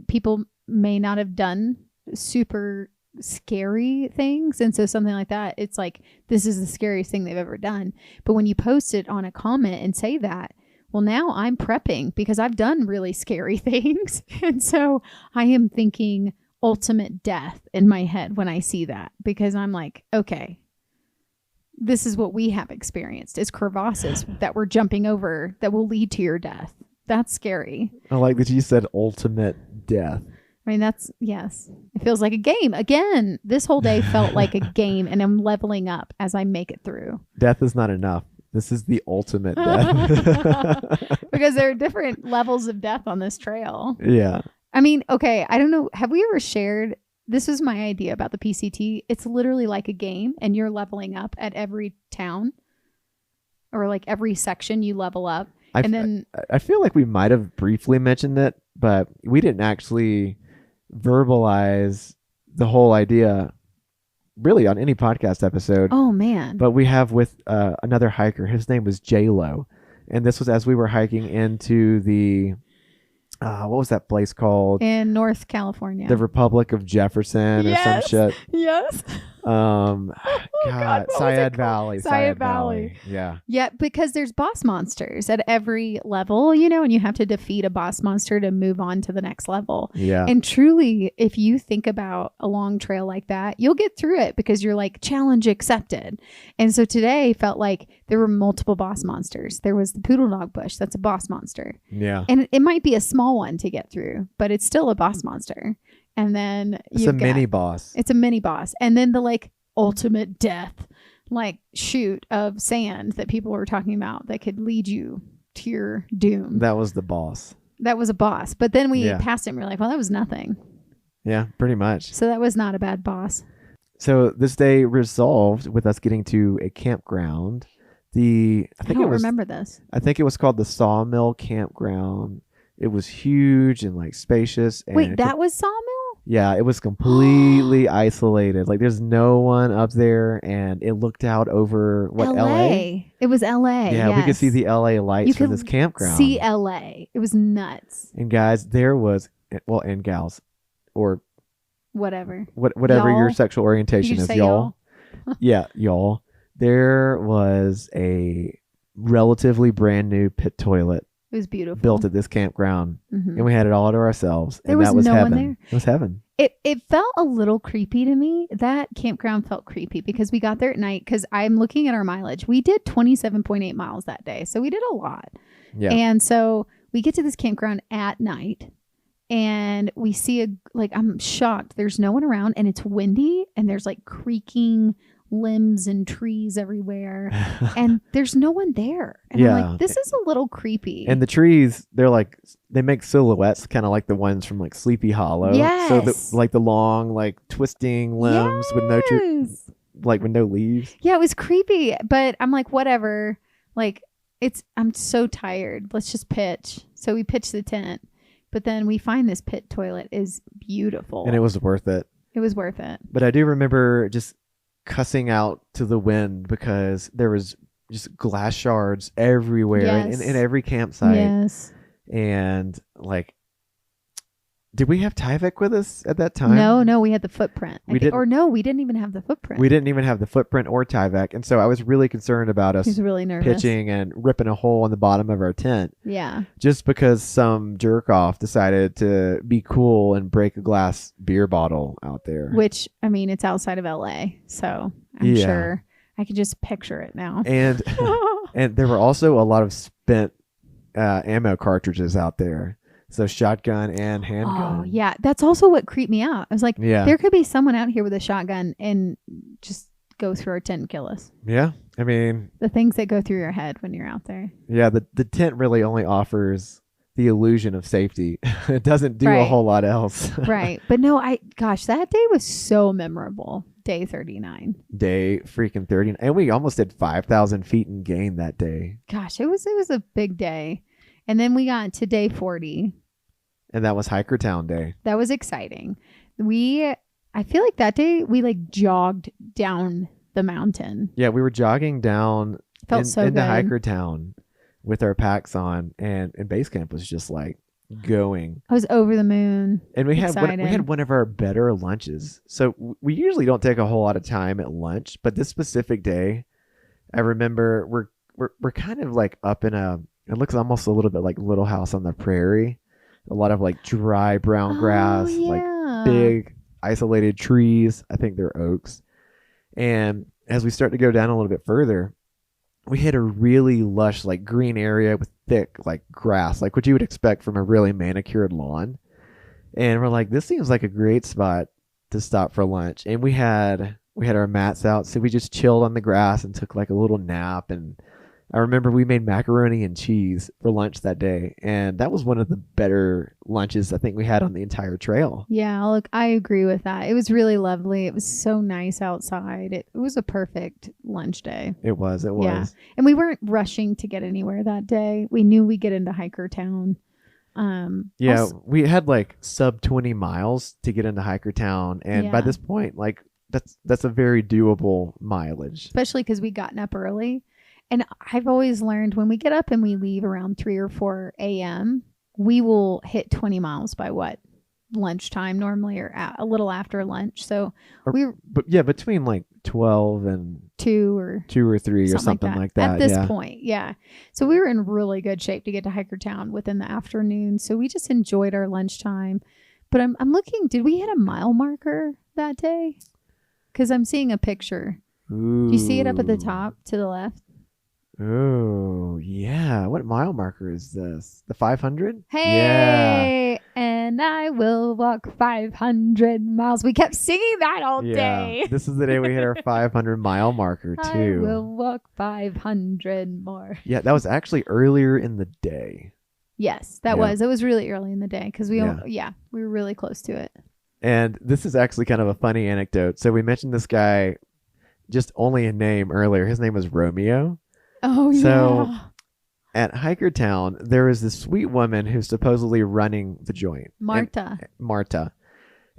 people may not have done super scary things, and so something like that, it's like, this is the scariest thing they've ever done. But when you post it on a comment and say that, well, now I'm prepping because I've done really scary things, and so I am thinking ultimate death in my head when I see that, because I'm like, okay, this is what we have experienced, is crevasses that we're jumping over that will lead to your death. That's scary. I like that you said ultimate death. I mean, yes. It feels like a game. Again, this whole day felt like a game, and I'm leveling up as I make it through. Death is not enough. This is the ultimate death. Because there are different levels of death on this trail. Yeah. I mean, okay, I don't know. Have we ever shared? This was my idea about the PCT. It's literally like a game, and you're leveling up at every town, or like every section you level up. I feel like we might have briefly mentioned it but we didn't actually verbalize the whole idea really on any podcast episode. Oh man. But we have with another hiker. His name was J-Lo. And this was as we were hiking into the, what was that place called? In North California. The Republic of Jefferson or some shit. Yes. God, Syed Valley. Syed Valley. Yeah. Yeah, because there's boss monsters at every level, and you have to defeat a boss monster to move on to the next level. Yeah. And truly, if you think about a long trail like that, you'll get through it because you're like, challenge accepted. And so today felt like there were multiple boss monsters. There was the poodle dog bush. That's a boss monster. Yeah. And it might be a small one to get through, but it's still a boss monster. And then it's a mini boss. It's a mini boss. And then the like ultimate death, like chute of sand that people were talking about that could lead you to your doom. That was the boss. That was a boss. But then we passed it and we were like, well, that was nothing. Yeah, pretty much. So that was not a bad boss. So this day resolved with us getting to a campground. I don't remember this. I think it was called the Sawmill Campground. It was huge and like spacious. And wait, that was Sawmill? Yeah, it was completely isolated. Like there's no one up there, and it looked out over LA? It was LA. Yeah, yes. We could see the LA lights from this campground. See LA. It was nuts. And guys, there was and gals, or whatever y'all. Your sexual orientation is, y'all. Yeah, y'all. There was a relatively brand new pit toilet. It was beautiful. Built at this campground, and we had it all to ourselves. There and was that was no heaven. one there. It was heaven. It felt a little creepy to me. That campground felt creepy because we got there at night. Because I'm looking at our mileage. We did 27.8 miles that day, so we did a lot. Yeah. And so we get to this campground at night, and we see I'm shocked. There's no one around, and it's windy, and there's like creaking limbs and trees everywhere, and there's no one there. And I'm like, this is a little creepy. And the trees, they make silhouettes, kind of like the ones from like Sleepy Hollow. Yes. So like the long, like twisting limbs with no with no leaves. Yeah, it was creepy, but I'm like, whatever. Like I'm so tired. Let's just pitch. So we pitched the tent, but then we find this pit toilet is beautiful, and it was worth it. It was worth it. But I do remember just cussing out to the wind because there was just glass shards everywhere in every campsite. Yes. And like, did we have Tyvek with us at that time? No, we had the footprint. We didn't even have the footprint. We didn't even have the footprint or Tyvek. And so I was really concerned about us really nervous. pitching and ripping a hole in the bottom of our tent. Yeah. Just because some jerk off decided to be cool and break a glass beer bottle out there. Which, I mean, it's outside of LA. So I'm sure I can just picture it now. And and there were also a lot of spent ammo cartridges out there. So shotgun and handgun. Oh, yeah. That's also what creeped me out. I was like, there could be someone out here with a shotgun and just go through our tent and kill us. Yeah. I mean, the things that go through your head when you're out there. Yeah. The tent really only offers the illusion of safety. It doesn't do a whole lot else. Right. But no, that day was so memorable. Day 39. Day freaking 39. And we almost did 5,000 feet in gain that day. Gosh, it was a big day. And then we got to day 40. And that was Hikertown day. That was exciting. I feel like that day we like jogged down the mountain. Yeah, we were jogging down into good. Hikertown with our packs on, and Basecamp was just like going. I was over the moon. And we had one of our better lunches. So we usually don't take a whole lot of time at lunch, but this specific day, I remember we're kind of like up in it looks almost a little bit like Little House on the Prairie. A lot of like dry brown grass, like big isolated trees. I think they're oaks. And as we start to go down a little bit further, we hit a really lush, like green area with thick, like grass, like what you would expect from a really manicured lawn. And we're like, this seems like a great spot to stop for lunch. And we had our mats out, so we just chilled on the grass and took like a little nap. And I remember we made macaroni and cheese for lunch that day, and that was one of the better lunches I think we had on the entire trail. Yeah, look, I agree with that. It was really lovely. It was so nice outside. It was a perfect lunch day. It was. Yeah. And we weren't rushing to get anywhere that day. We knew we'd get into Hikertown. Yeah, Also, we had like sub 20 miles to get into Hikertown, and by Yeah. this point, like that's a very doable mileage. especially because we gotten up early. And I've always learned when we get up and we leave around 3 or 4 a.m., we will hit 20 miles by what? Lunchtime normally, or a little after lunch. So we were But yeah, between like 12 and 2 or 2 or 3 or something like that. at this yeah. point. Yeah. So we were in really good shape to get to Hikertown within the afternoon. So we just enjoyed our lunchtime. But I'm looking, did we hit a mile marker that day? Because I'm seeing a picture. Ooh. Do you see it up at the top to the left? Oh, yeah. What mile marker is this? The 500? Hey, and I will walk 500 miles. We kept singing that all Yeah. day. This is the day we hit our 500 mile marker I too. will walk 500 more. Yeah, that was actually earlier in the day. Yes, that Yeah. was. It was really early in the day because we Yeah. we were really close to it. And this is actually kind of a funny anecdote. So we mentioned this guy just only a name earlier. His name was Romeo. Oh, So- yeah. At Hikertown, there is this sweet woman who's supposedly running the joint. Marta. Marta.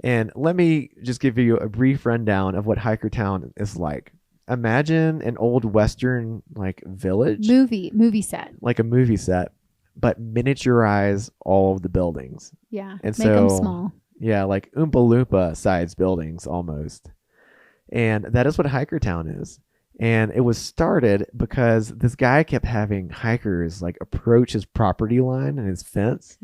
And let me just give you a brief rundown of what Hikertown is like. Imagine an old Western like village, movie set. like a movie set, but miniaturize all of the buildings. Yeah. And Make them so- small. Yeah, like Oompa Loompa sized buildings almost. And that is what Hikertown is. And it was started because this guy kept having hikers like approach his property line and his fence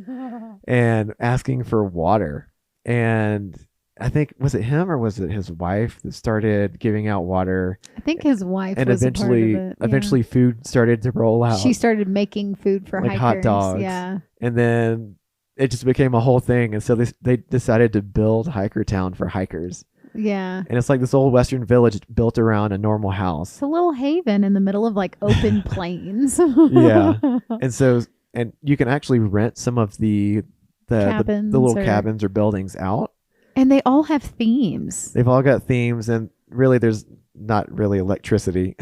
and asking for water. And I think, was it him or was it his wife that started giving out water? I think his wife And was eventually, a part of it. Yeah. eventually food started to roll out. She started making food for Like hikers. hot dogs. Yeah. And then it just became a whole thing. And so they decided to build Hikertown for hikers. Yeah. And it's like this old Western village built around a normal house. It's a little haven in the middle of like open plains. Yeah. And so, and you can actually rent some of the Cabins little or- cabins or buildings out. And they all have themes. They've all got themes, and really there's not really electricity.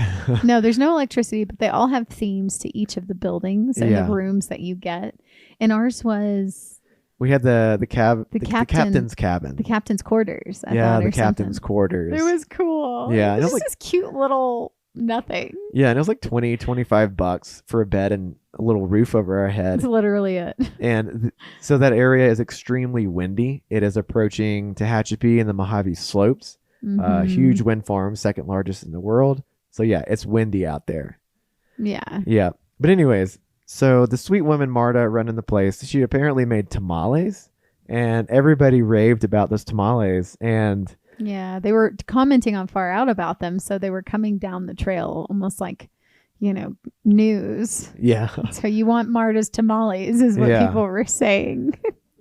No, there's no electricity, but they all have themes to each of the buildings and Yeah. the rooms that you get. And ours was We had the captain's cabin. the captain's quarters. I Yeah, thought, the or captain's something. quarters. It was cool. Yeah, it and it was was just this cute little nothing. Yeah, and it was like $25 for a bed and a little roof over our head. That's literally it. And so that area is extremely windy. It is approaching Tehachapi and the Mojave Slopes. Mhm. Huge wind farm, second largest in the world. So yeah, it's windy out there. Yeah. Yeah. But anyways, so the sweet woman Marta running the place, she apparently made tamales, and everybody raved about those tamales. And Yeah. They were commenting on Far Out about them. So they were coming down the trail almost like, news. yeah, So you want Marta's tamales is what Yeah. people were saying.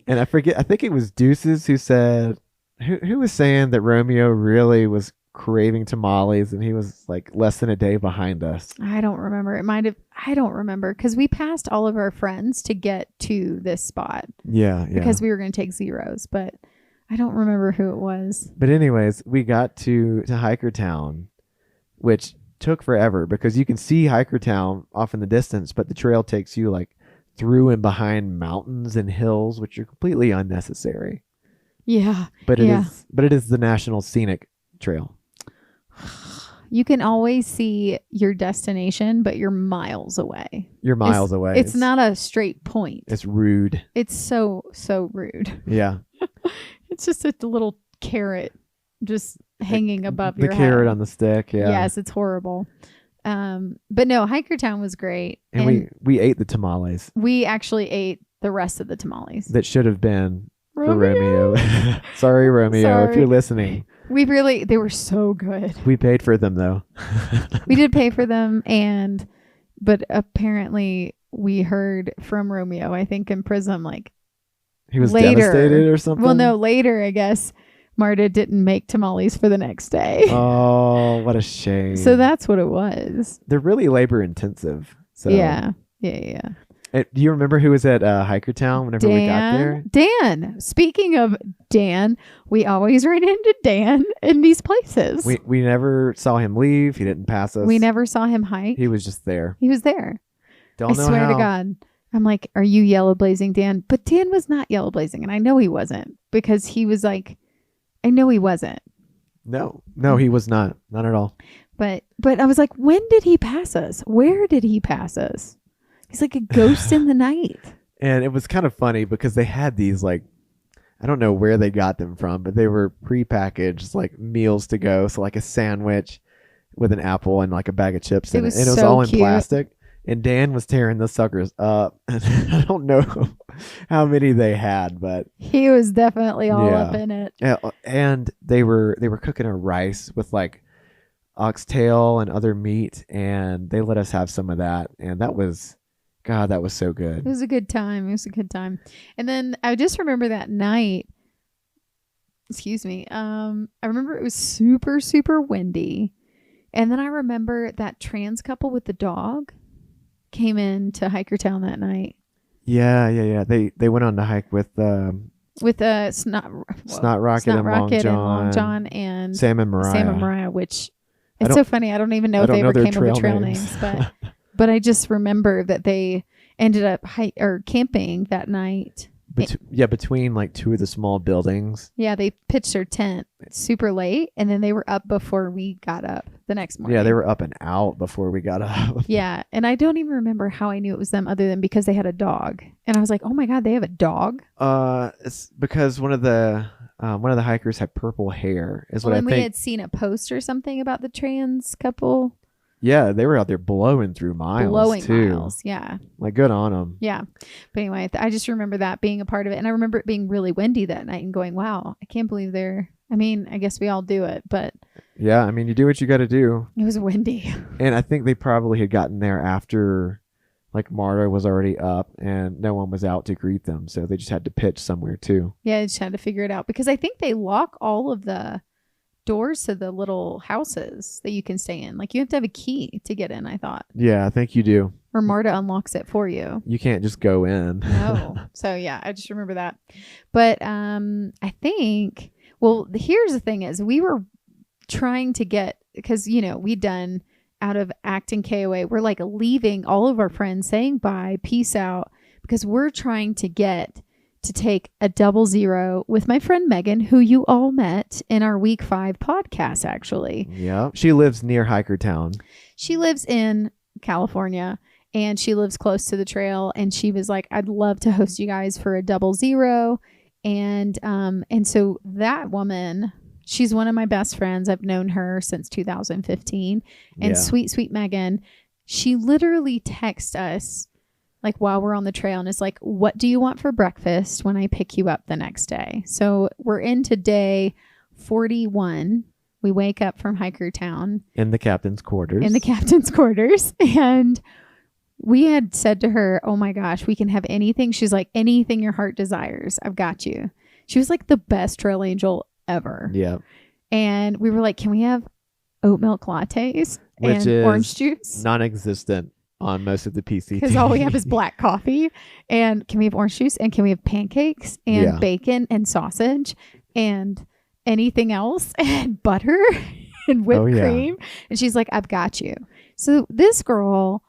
and I think it was Deuces who said, who was saying that Romeo really was craving tamales and he was like less than a day behind us. I don't remember. I don't remember because we passed all of our friends to get to this spot Yeah. because we were going to take zeros, but I don't remember who it was. But anyways, we got to Hikertown, which took forever because you can see Hikertown off in the distance, but the trail takes you like through and behind mountains and hills, which are completely unnecessary. Yeah. But Yeah. it is the National Scenic Trail. You can always see your destination, but you're miles away. You're miles away. It's not a straight point. It's rude. It's so rude. Yeah. It's just a little carrot just hanging above The your carrot head. on the stick. Yeah. Yes, it's horrible. But no, Hikertown was great. And we ate the tamales we actually ate the rest of the tamales. that should have been for Romeo. Sorry, Romeo, if Sorry. you're listening. They were so good. We paid for them though. We did pay for them, but apparently we heard from Romeo, I think in Prism, like, He was later. devastated or something. well, no, later, I guess Marta didn't make tamales for the next day. Oh, what a shame. So that's what it was. They're really labor intensive. So Yeah. Do you remember who was at Hikertown whenever we got there? Dan. Speaking of Dan, we always ran into Dan in these places. We never saw him leave. He didn't pass us. We never saw him hike. He was just there. He was there. Don't I know swear how. to God. I'm like, are you yellow blazing, Dan? But Dan was not yellow blazing. And I know he wasn't because he was like, I know he wasn't. No, he was not. Not at all. But I was like, when did he pass us? Where did he pass us? He's like a ghost in the night. And it was kind of funny because they had these like, I don't know where they got them from, but they were prepackaged like meals to go. So like a sandwich with an apple and like a bag of chips in it. And it was all in plastic. And Dan was tearing the suckers up. I don't know how many they had, but he was definitely all up in it. Yeah, and they were cooking a rice with like oxtail and other meat, and they let us have some of that, and that was so good. It was a good time. And then I just remember that night, I remember it was super, super windy. And then I remember that trans couple with the dog came in to Hikertown that night. Yeah. They went on the hike with Snot Rocket and Long John and Sam and Mariah, which it's so funny. I don't even know if they ever came up with trail names, but I just remember that they ended up camping that night. Between like two of the small buildings. Yeah, they pitched their tent super late, and then they were up before we got up the next morning. Yeah, they were up and out before we got up. Yeah, and I don't even remember how I knew it was them other than because they had a dog. And I was like, oh my God, they have a dog? It's because one of the hikers had purple hair is what I think. We had seen a post or something about the trans couple. Yeah, they were out there blowing through miles too. Yeah. Like, good on them. Yeah. But anyway, I just remember that being a part of it. And I remember it being really windy that night and going, wow, I can't believe I guess we all do it, but. Yeah, I mean, you do what you got to do. It was windy. And I think they probably had gotten there after, like, Marta was already up and no one was out to greet them. So they just had to pitch somewhere too. Yeah, they just had to figure it out. Because I think they lock all of the doors to the little houses that you can stay in. Like, you have to have a key to get in, I thought. Yeah, I think you do. Or Marta unlocks it for you. You can't just go in. No. So yeah, I just remember that. But I think, well, here's the thing is we were trying to get, because, we'd done out of Acton KOA, we're like leaving all of our friends saying bye, peace out, because we're trying to get to take a 00 with my friend Megan, who you all met in our week 5 podcast, actually. Yeah. She lives near Hikertown. She lives in California and she lives close to the trail. And she was like, I'd love to host you guys for a 00. And so that woman, she's one of my best friends. I've known her since 2015. And sweet Megan, she literally texts us like while we're on the trail and it's like, what do you want for breakfast when I pick you up the next day? So we're into day 41. We wake up from Hikertown. In the captain's quarters. And we had said to her, oh my gosh, we can have anything. She's like, anything your heart desires. I've got you. She was like the best trail angel ever. Yeah. And we were like, can we have oat milk lattes and orange juice? Non-existent on most of the PCT. Because all we have is black coffee. And can we have orange juice? And can we have pancakes and bacon and sausage and anything else and butter and whipped cream? And she's like, I've got you. So this girl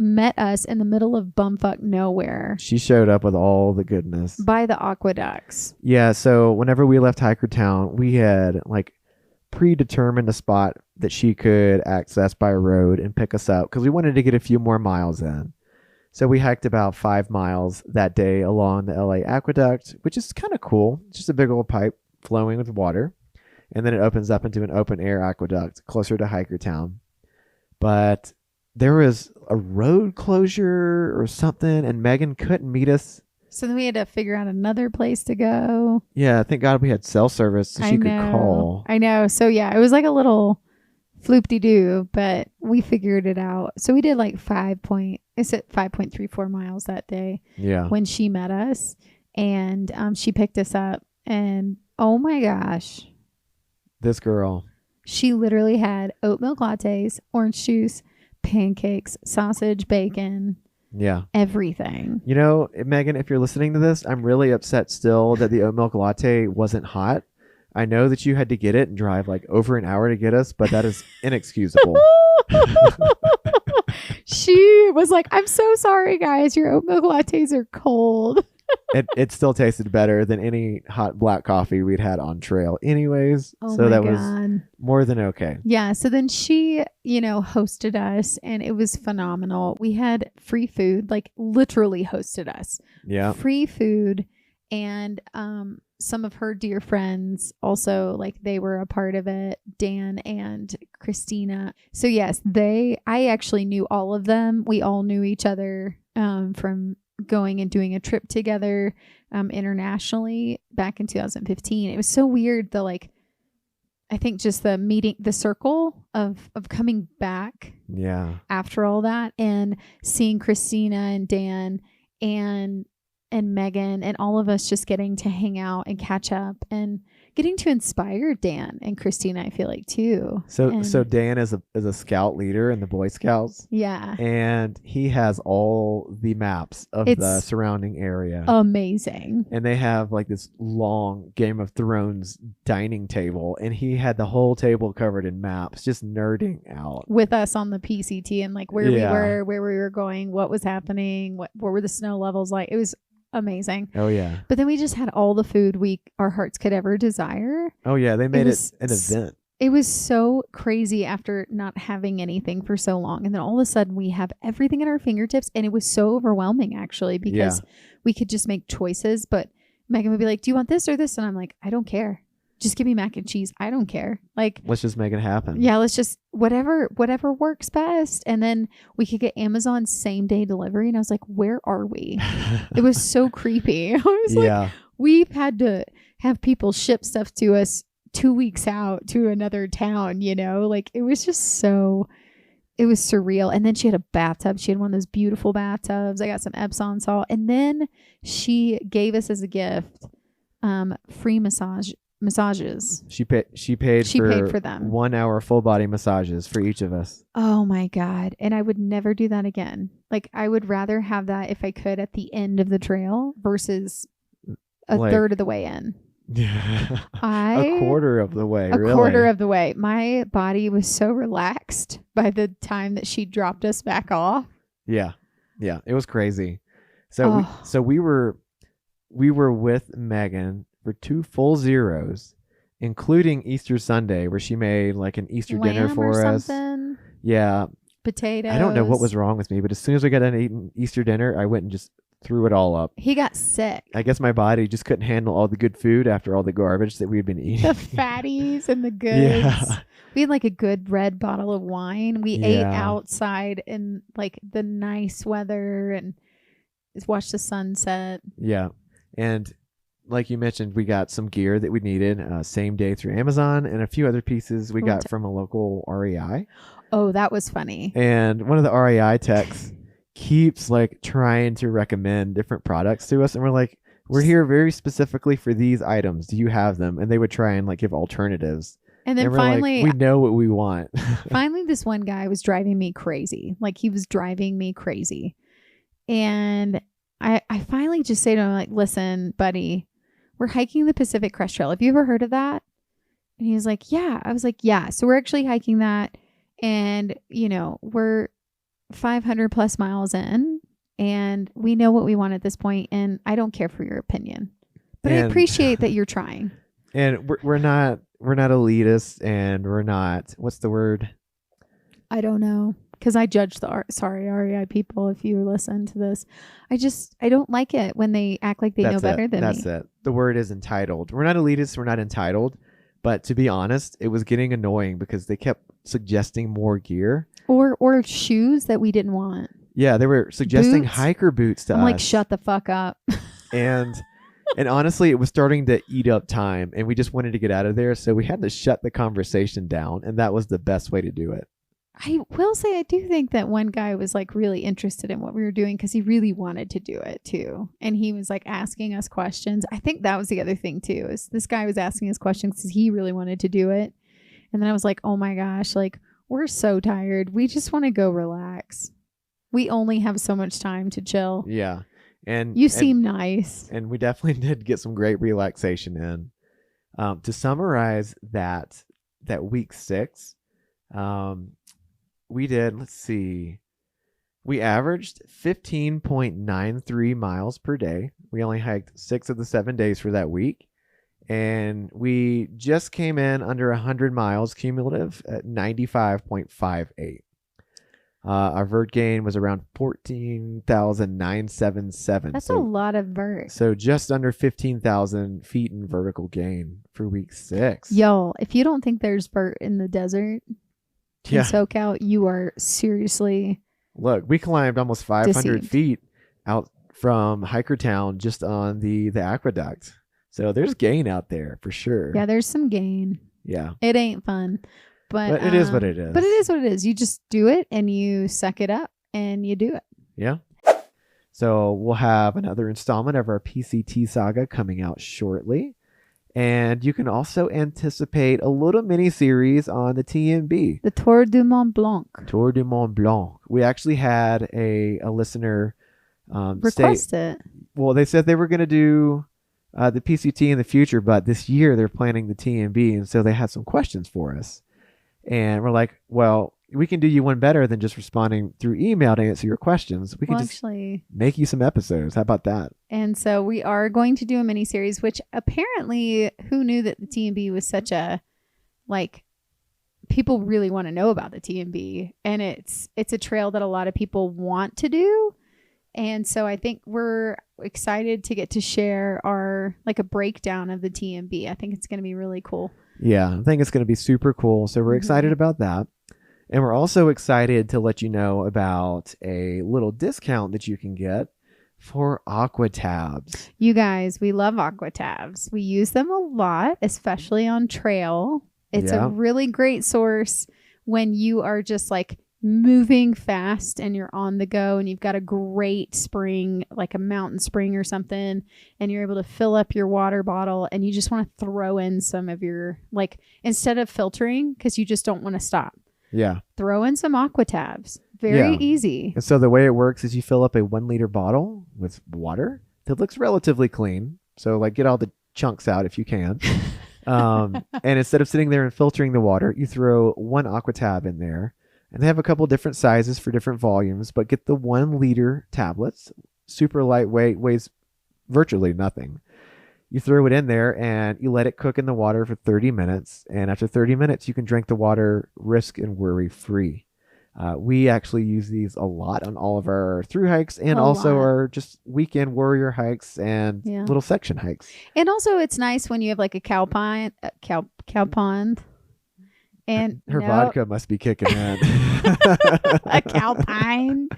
met us in the middle of bumfuck nowhere. She showed up with all the goodness. By the aqueducts. Yeah, so whenever we left Hikertown, we had like predetermined a spot that she could access by road and pick us up because we wanted to get a few more miles in. So we hiked about 5 miles that day along the LA aqueduct, which is kind of cool. It's just a big old pipe flowing with water. And then it opens up into an open air aqueduct closer to Hikertown. But there was a road closure or something, and Megan couldn't meet us. So then we had to figure out another place to go. Yeah, thank God we had cell service so she could call. I know. So yeah, it was like a little floop-de-doo, but we figured it out. So we did like 5.34 miles that day. Yeah. When she met us, and she picked us up, and oh my gosh, this girl. She literally had oat milk lattes, orange juice, pancakes, sausage, bacon. Yeah. Everything. You know, Megan, if you're listening to this, I'm really upset still that the oat milk latte wasn't hot. I know that you had to get it and drive like over an hour to get us, but that is inexcusable. she was like, I'm so sorry, guys. Your oat milk lattes are cold. It still tasted better than any hot black coffee we'd had on trail anyways. Oh so my that God. was more than okay. Yeah. So then she, hosted us and it was phenomenal. We had free food, like literally hosted us. Yeah. Free food. And some of her dear friends also, like they were a part of it, Dan and Christina. So yes, I actually knew all of them. We all knew each other from going and doing a trip together internationally back in 2015. It was so weird, I think just the meeting, the circle of coming back after all that and seeing Christina and Dan and Megan and all of us just getting to hang out and catch up and getting to inspire Dan and Christina, I feel like too. So Dan is a scout leader in the Boy Scouts. Yeah. And he has all the maps of the surrounding area. Amazing. And they have like this long Game of Thrones dining table. And he had the whole table covered in maps, just nerding out. With us on the PCT and like where we were, where we were going, what was happening, what were the snow levels like. It was amazing. Oh yeah. But then we just had all the food our hearts could ever desire. Oh yeah, they made it an event. It was so crazy after not having anything for so long, and then all of a sudden we have everything at our fingertips, and it was so overwhelming actually because we could just make choices. But Megan would be like, "Do you want this or this?" And I'm like, "I don't care. Just give me mac and cheese. I don't care. Like, let's just make it happen." Yeah, let's just whatever works best. And then we could get Amazon same day delivery. And I was like, where are we? It was so creepy. I was like, we've had to have people ship stuff to us 2 weeks out to another town, like it was just it was surreal. And then she had a bathtub. She had one of those beautiful bathtubs. I got some Epsom salt. And then she gave us as a gift free massages. She paid for them 1 hour full body massages for each of us. Oh my God. And I would never do that again. Like I would rather have that if I could at the end of the trail versus a third of the way in. Yeah. A quarter of the way. A quarter of the way. My body was so relaxed by the time that she dropped us back off. Yeah. Yeah. It was crazy. So we were with Megan for 2 full zeros, including Easter Sunday, where she made like an Easter dinner for us. Yeah. Potatoes. I don't know what was wrong with me, but as soon as we got done eating Easter dinner, I went and just threw it all up. He got sick. I guess my body just couldn't handle all the good food after all the garbage that we had been eating. The fatties and the goods. Yeah. We had like a good red bottle of wine. We ate outside in like the nice weather and just watched the sunset. Yeah. And like you mentioned, we got some gear that we needed same day through Amazon and a few other pieces we got from a local REI. Oh, that was funny. And one of the REI techs keeps like trying to recommend different products to us. And we're like, we're here very specifically for these items. Do you have them? And they would try and like give alternatives. And then finally, like, we know what we want. Finally, this one guy was driving me crazy. Like he was driving me crazy. And I finally just say to him, like, listen, buddy, we're hiking the Pacific Crest Trail. Have you ever heard of that? And he was like, yeah. I was like, yeah. So we're actually hiking that. And, we're 500 plus miles in and we know what we want at this point. And I don't care for your opinion, but I appreciate that you're trying. And we're not elitist and we're not, what's the word? I don't know. Because I judge REI people if you listen to this. I don't like it when they act like they know better than me. That's it. The word is entitled. We're not elitist. We're not entitled. But to be honest, it was getting annoying because they kept suggesting more gear. Or shoes that we didn't want. Yeah, they were suggesting hiker boots to us. I'm like, shut the fuck up. And honestly, it was starting to eat up time. And we just wanted to get out of there. So we had to shut the conversation down. And that was the best way to do it. I will say I do think that one guy was like really interested in what we were doing because he really wanted to do it too. And he was like asking us questions. I think that was the other thing too, is this guy was asking us questions because he really wanted to do it. And then I was like, oh my gosh, like we're so tired. We just want to go relax. We only have so much time to chill. Yeah. And you seem nice. And we definitely did get some great relaxation in. To summarize that week 6, we did, let's see, We averaged 15.93 miles per day. We only hiked 6 of the 7 days for that week. And we just came in under 100 miles cumulative at 95.58. Our vert gain was around 14,977. That's a lot of vert. So just under 15,000 feet in vertical gain for week 6. Y'all, if you don't think there's vert in the desert in SoCal, you are seriously... Look, we climbed almost 500 deceived. feet out from Hikertown just on the aqueduct. So there's gain out there for sure. Yeah, there's some gain. Yeah. It ain't fun. But it is what it is. But it is what it is. You just do it and you suck it up and you do it. Yeah. So we'll have another installment of our PCT saga coming out shortly. And you can also anticipate a little mini series on the TMB. The Tour du Mont Blanc. Tour du Mont Blanc. We actually had a listener request it. Well, they said they were going to do the PCT in the future, but this year they're planning the TMB. And so they had some questions for us. And we're like, well, we can do you one better than just responding through email to answer your questions. We can actually make you some episodes. How about that? And so we are going to do a mini series, which apparently, who knew that the TMB was such a, like, people really want to know about the TMB, and it's a trail that a lot of people want to do. And so I think we're excited to get to share our, like, a breakdown of the TMB. I think it's going to be really cool. Yeah, I think it's going to be super cool. So we're excited about that. And we're also excited to let you know about a little discount that you can get for Aqua Tabs. You guys, we love Aqua Tabs. We use them a lot, especially on trail. It's a really great source when you are just like moving fast and you're on the go and you've got a great spring, like a mountain spring or something, and you're able to fill up your water bottle and you just want to throw in some of your, like, instead of filtering, because you just don't want to stop. Yeah. Throw in some Aqua Tabs. Very easy. And so the way it works is you fill up a 1 liter bottle with water that looks relatively clean. So, like, get all the chunks out if you can. And instead of sitting there and filtering the water, you throw 1 Aqua Tab in there. And they have a couple different sizes for different volumes, but get the 1 liter tablets. Super lightweight, weighs virtually nothing. You throw it in there and you let it cook in the water for 30 minutes. And after 30 minutes, you can drink the water risk and worry free. We actually use these a lot on all of our through hikes and also our just weekend warrior hikes and little section hikes. And also it's nice when you have like a cow pond. And her vodka must be kicking in. A cow pine.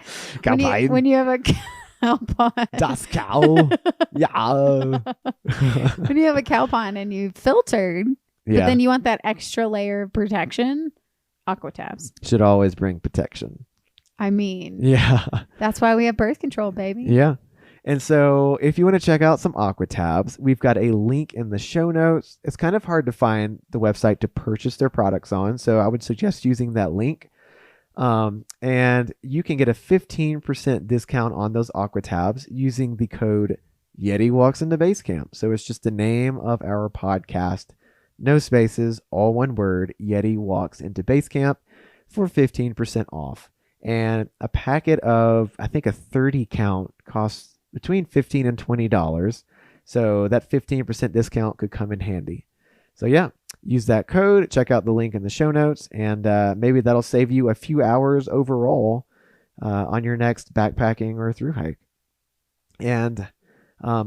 When you have a cow pond. Das Cow. Yeah. When you have a cow pond and you filtered, but then you want that extra layer of protection, Aqua Tabs. Should always bring protection. I mean. Yeah. That's why we have birth control, baby. Yeah. And so if you want to check out some Aqua Tabs, we've got a link in the show notes. It's kind of hard to find the website to purchase their products on, so I would suggest using that link. And you can get a 15% discount on those Aqua Tabs using the code Yeti Walks Into Basecamp. So it's just the name of our podcast. No spaces, all one word, Yeti Walks Into Basecamp for 15% off. And a packet of, I think a 30 count costs between $15 and $20. So that 15% discount could come in handy. So yeah, use that code, check out the link in the show notes, and maybe that'll save you a few hours overall on your next backpacking or through hike. And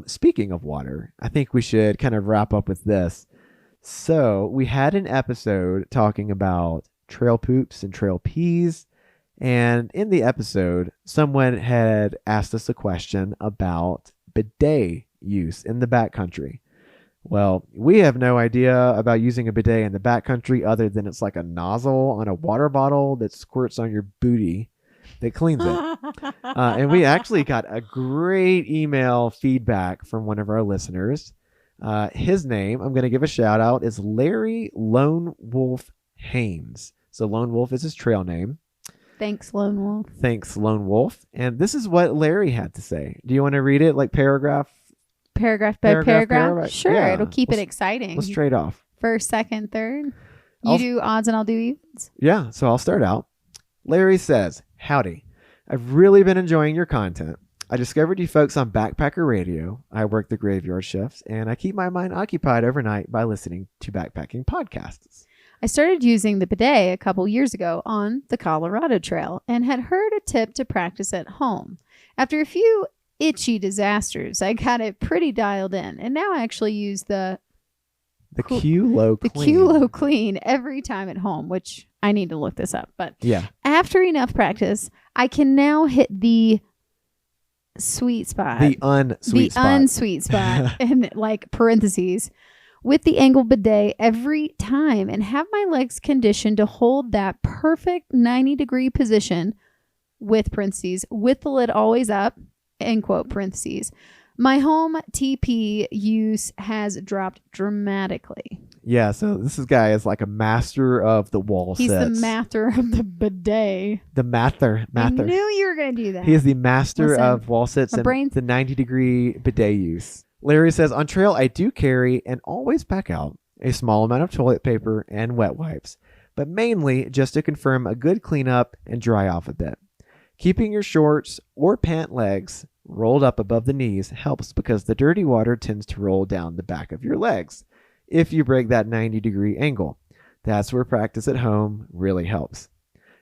speaking of water, I think we should kind of wrap up with this. So we had an episode talking about trail poops and trail peas. And in the episode, someone had asked us a question about bidet use in the backcountry. Well, we have no idea about using a bidet in the backcountry other than it's like a nozzle on a water bottle that squirts on your booty that cleans it. And we actually got a great email feedback from one of our listeners. His name, I'm going to give a shout out, is Larry Lone Wolf Haynes. So Lone Wolf is his trail name. Thanks, Lone Wolf. Thanks, Lone Wolf. And this is what Larry had to say. Do you want to read it like paragraph by paragraph? Sure, yeah. It'll keep it exciting. Let's trade off. First, second, third. You do odds and I'll do evens. Yeah, so I'll start out. Larry says, howdy. I've really been enjoying your content. I discovered you folks on Backpacker Radio. I work the graveyard shifts, and I keep my mind occupied overnight by listening to backpacking podcasts. I started using the bidet a couple years ago on the Colorado Trail and had heard a tip to practice at home. After a few itchy disasters, I got it pretty dialed in, and now I actually use the Q-Low Clean. The Q-Low Clean every time at home, which I need to look this up. But yeah, after enough practice, I can now hit the sweet spot. The unsweet spot in like parentheses with the angle bidet every time and have my legs conditioned to hold that perfect 90-degree position with parentheses, with the lid always up, end quote, parentheses. My home TP use has dropped dramatically. Yeah, so this guy is like a master of the wall He's sits. the master of the bidet. The mather. I knew you were going to do that. He is the master of wall sits and brain's... the 90-degree bidet use. Larry says, on trail, I do carry and always pack out a small amount of toilet paper and wet wipes, but mainly just to confirm a good cleanup and dry off a bit. Keeping your shorts or pant legs rolled up above the knees helps because the dirty water tends to roll down the back of your legs if you break that 90-degree angle. That's where practice at home really helps.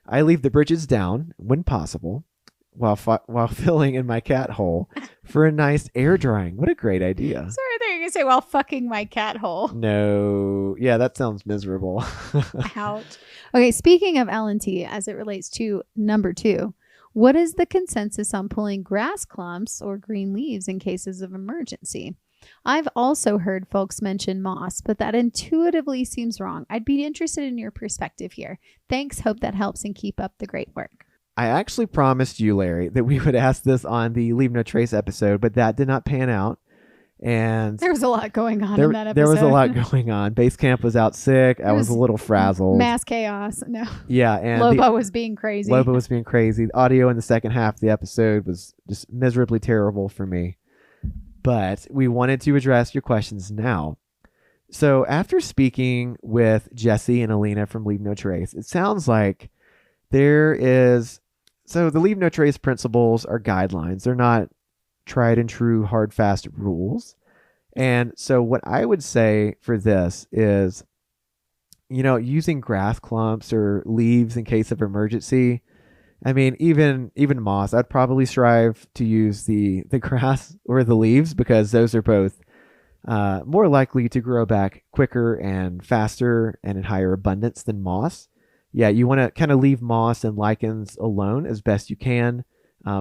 I leave the bridges down when possible while filling in my cat hole for a nice air drying. What a great idea. Sorry, I thought you were going to say while fucking my cat hole. No. Yeah, that sounds miserable. Ouch. Okay, speaking of LMNT as it relates to number 2, what is the consensus on pulling grass clumps or green leaves in cases of emergency? I've also heard folks mention moss, but that intuitively seems wrong. I'd be interested in your perspective here. Thanks. Hope that helps and keep up the great work. I actually promised you, Larry, that we would ask this on the Leave No Trace episode, but that did not pan out. And there was a lot going on in that episode. There was a lot going on. Basecamp was out sick. I was a little frazzled. Mass chaos. No. Yeah. And Lobo was being crazy. The audio in the second half of the episode was just miserably terrible for me. But we wanted to address your questions now. So after speaking with Jesse and Alina from Leave No Trace, it sounds like so the Leave No Trace principles are guidelines. They're not tried and true, hard, fast rules. And so what I would say for this is, using grass clumps or leaves in case of emergency. I mean, even moss, I'd probably strive to use the grass or the leaves because those are both more likely to grow back quicker and faster and in higher abundance than moss. Yeah, you want to kind of leave moss and lichens alone as best you can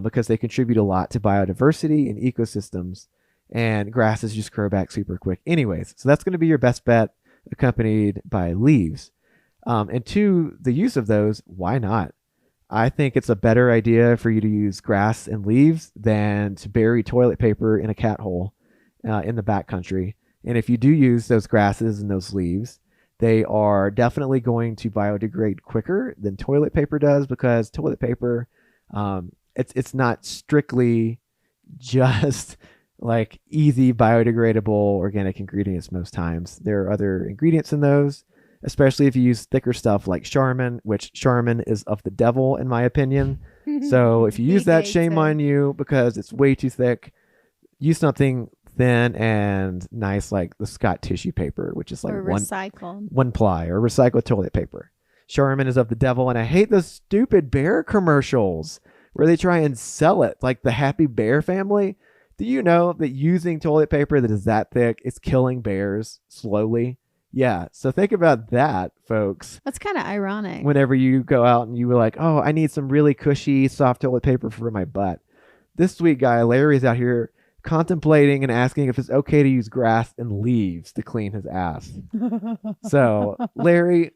because they contribute a lot to biodiversity and ecosystems, and grasses just grow back super quick anyways. So that's going to be your best bet, accompanied by leaves. And to the use of those, why not? I think it's a better idea for you to use grass and leaves than to bury toilet paper in a cat hole in the backcountry. And if you do use those grasses and those leaves, they are definitely going to biodegrade quicker than toilet paper does because toilet paper, it's not strictly just like easy biodegradable organic ingredients most times. There are other ingredients in those, especially if you use thicker stuff like Charmin, which Charmin is of the devil in my opinion. So if you use that, shame on you because it's way too thick. Use something thin and nice like the Scott tissue paper, which is like one ply or recycled toilet paper. Charmin is of the devil, and I hate those stupid bear commercials where they try and sell it like the Happy Bear family. Do you know that using toilet paper that is that thick is killing bears slowly? Yeah, so think about that, folks. That's kind of ironic. Whenever you go out and you were like, oh, I need some really cushy, soft toilet paper for my butt. This sweet guy, Larry's out here contemplating and asking if it's okay to use grass and leaves to clean his ass. So, Larry,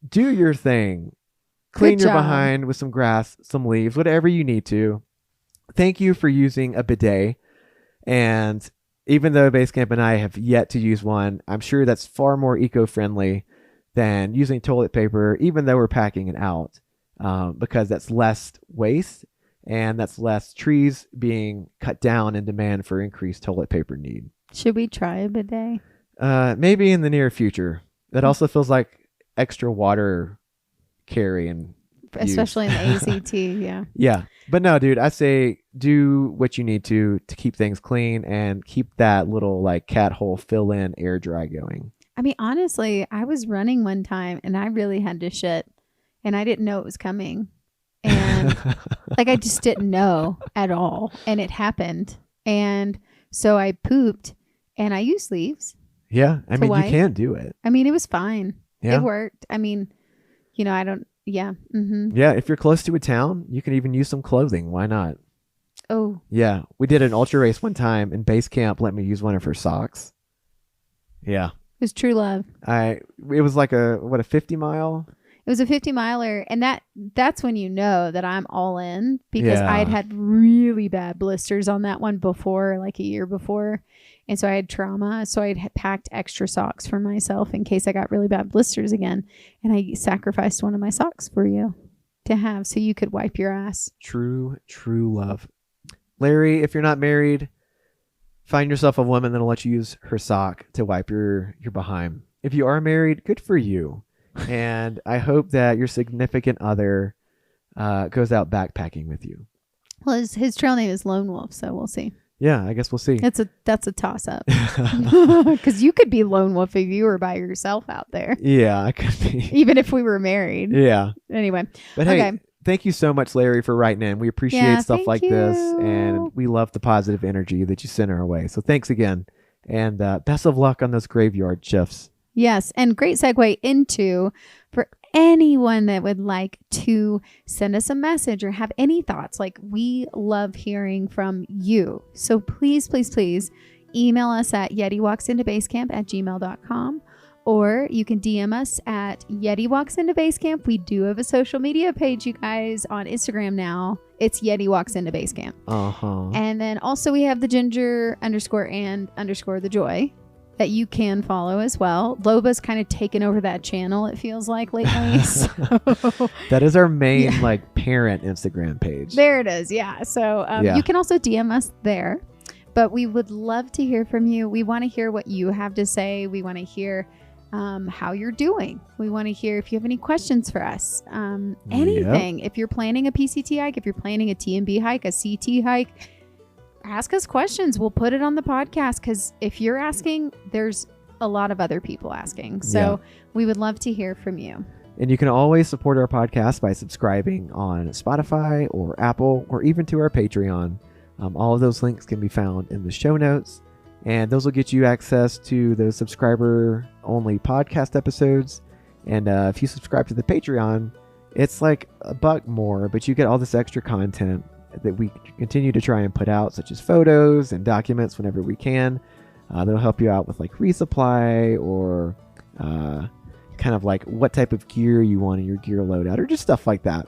do your thing. Clean your behind with some grass, some leaves, whatever you need to. Thank you for using a bidet. And even though Basecamp and I have yet to use one, I'm sure that's far more eco-friendly than using toilet paper, even though we're packing it out, because that's less waste and that's less trees being cut down in demand for increased toilet paper need. Should we try a bidet? Maybe in the near future. That also feels like extra water carry and especially in the ACT. Yeah. Yeah. But no, dude, I say do what you need to keep things clean and keep that little like cat hole fill in air dry going. I mean, honestly, I was running one time and I really had to shit and I didn't know it was coming. And like, I just didn't know at all. And it happened. And so I pooped and I used sleeves. Yeah. I mean, you can do it. I mean, it was fine. Yeah. It worked. I mean, you know, I don't, yeah. Mm-hmm. Yeah. If you're close to a town, you can even use some clothing. Why not? Oh. Yeah. We did an ultra race one time and Basecamp let me use one of her socks. Yeah. It was true love. It was like a 50 mile? It was a 50 miler. And that's when you know that I'm all in because Yeah. I'd had really bad blisters on that one before, like a year before. And so I had trauma. So I'd packed extra socks for myself in case I got really bad blisters again. And I sacrificed one of my socks for you to have so you could wipe your ass. True love. Larry, if you're not married, find yourself a woman that'll let you use her sock to wipe your behind. If you are married, good for you. And I hope that your significant other goes out backpacking with you. Well, his trail name is Lone Wolf, so we'll see. Yeah, I guess we'll see. That's a toss up because you could be Lone Wolf if you were by yourself out there. Yeah, I could be. Even if we were married. Yeah. Anyway. But hey, thank you so much, Larry, for writing in. We appreciate stuff like this, and we love the positive energy that you send our way. So thanks again, and best of luck on those graveyard shifts. Yes, and great segue into for anyone that would like to send us a message or have any thoughts. Like, we love hearing from you. So please, please, please email us at YetiWalksIntoBasecamp@gmail.com, or you can DM us at Yeti Walks Into Basecamp. We do have a social media page, you guys, on Instagram now. It's Yeti Walks Into Basecamp. And then also we have the ginger_and_the joy that you can follow as well. Loba's kind of taken over that channel, it feels like, lately. So. That is our main like parent Instagram page. There it is. Yeah. So you can also DM us there, but we would love to hear from you. We want to hear what you have to say. We want to hear how you're doing. We want to hear if you have any questions for us. Anything. If you're planning a PCT hike, if you're planning a TMB hike, a CT hike, ask us questions. We'll put it on the podcast because if you're asking, there's a lot of other people asking. So we would love to hear from you. And you can always support our podcast by subscribing on Spotify or Apple or even to our Patreon. All of those links can be found in the show notes, and those will get you access to the subscriber-only podcast episodes. And if you subscribe to the Patreon, it's like $1 more, but you get all this extra content that we continue to try and put out, such as photos and documents whenever we can. That'll help you out with like resupply or kind of like what type of gear you want in your gear loadout or just stuff like that.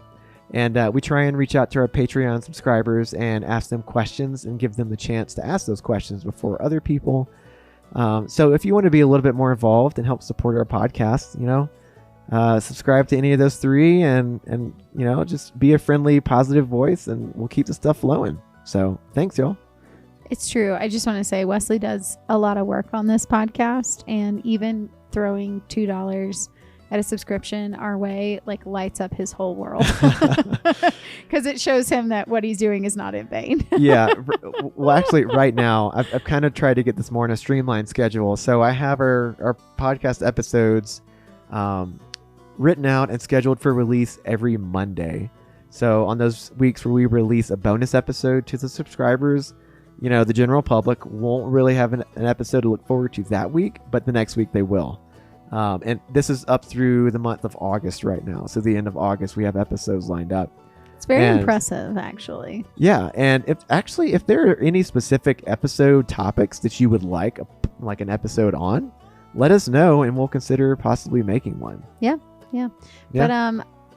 And we try and reach out to our Patreon subscribers and ask them questions and give them the chance to ask those questions before other people. So if you want to be a little bit more involved and help support our podcast, subscribe to any of those three and just be a friendly, positive voice, and we'll keep the stuff flowing. So thanks, y'all. It's true. I just want to say Wesley does a lot of work on this podcast, and even throwing $2 at a subscription our way like lights up his whole world because it shows him that what he's doing is not in vain. Yeah. Well, actually right now I've kind of tried to get this more in a streamlined schedule. So I have our podcast episodes written out and scheduled for release every Monday. So on those weeks where we release a bonus episode to the subscribers, the general public won't really have an episode to look forward to that week, but the next week they will. And this is up through the month of August right now. So the end of August, we have episodes lined up. It's very impressive, actually. Yeah. And if there are any specific episode topics that you would like an episode on, let us know and we'll consider possibly making one. Yeah. But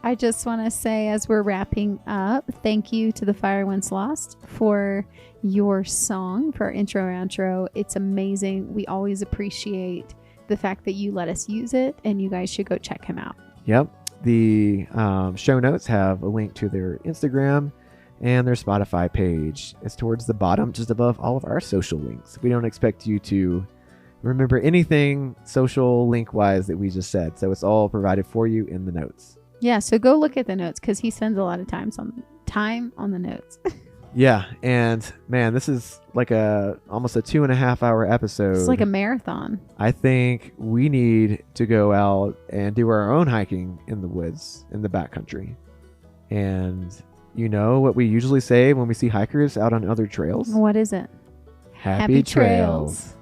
I just want to say, as we're wrapping up, thank you to the Fire Once Lost for your song, for our intro and outro. It's amazing. We always appreciate the fact that you let us use it, and you guys should go check him out. Yep. The show notes have a link to their Instagram and their Spotify page. It's towards the bottom, just above all of our social links. We don't expect you to remember anything social link wise that we just said, so it's all provided for you in the notes. Yeah, so go look at the notes because he spends a lot of time on the notes. Yeah, and man, this is like almost a 2.5 hour episode. It's like a marathon. I think we need to go out and do our own hiking in the woods in the backcountry. And you know what we usually say when we see hikers out on other trails? What is it? Happy trails.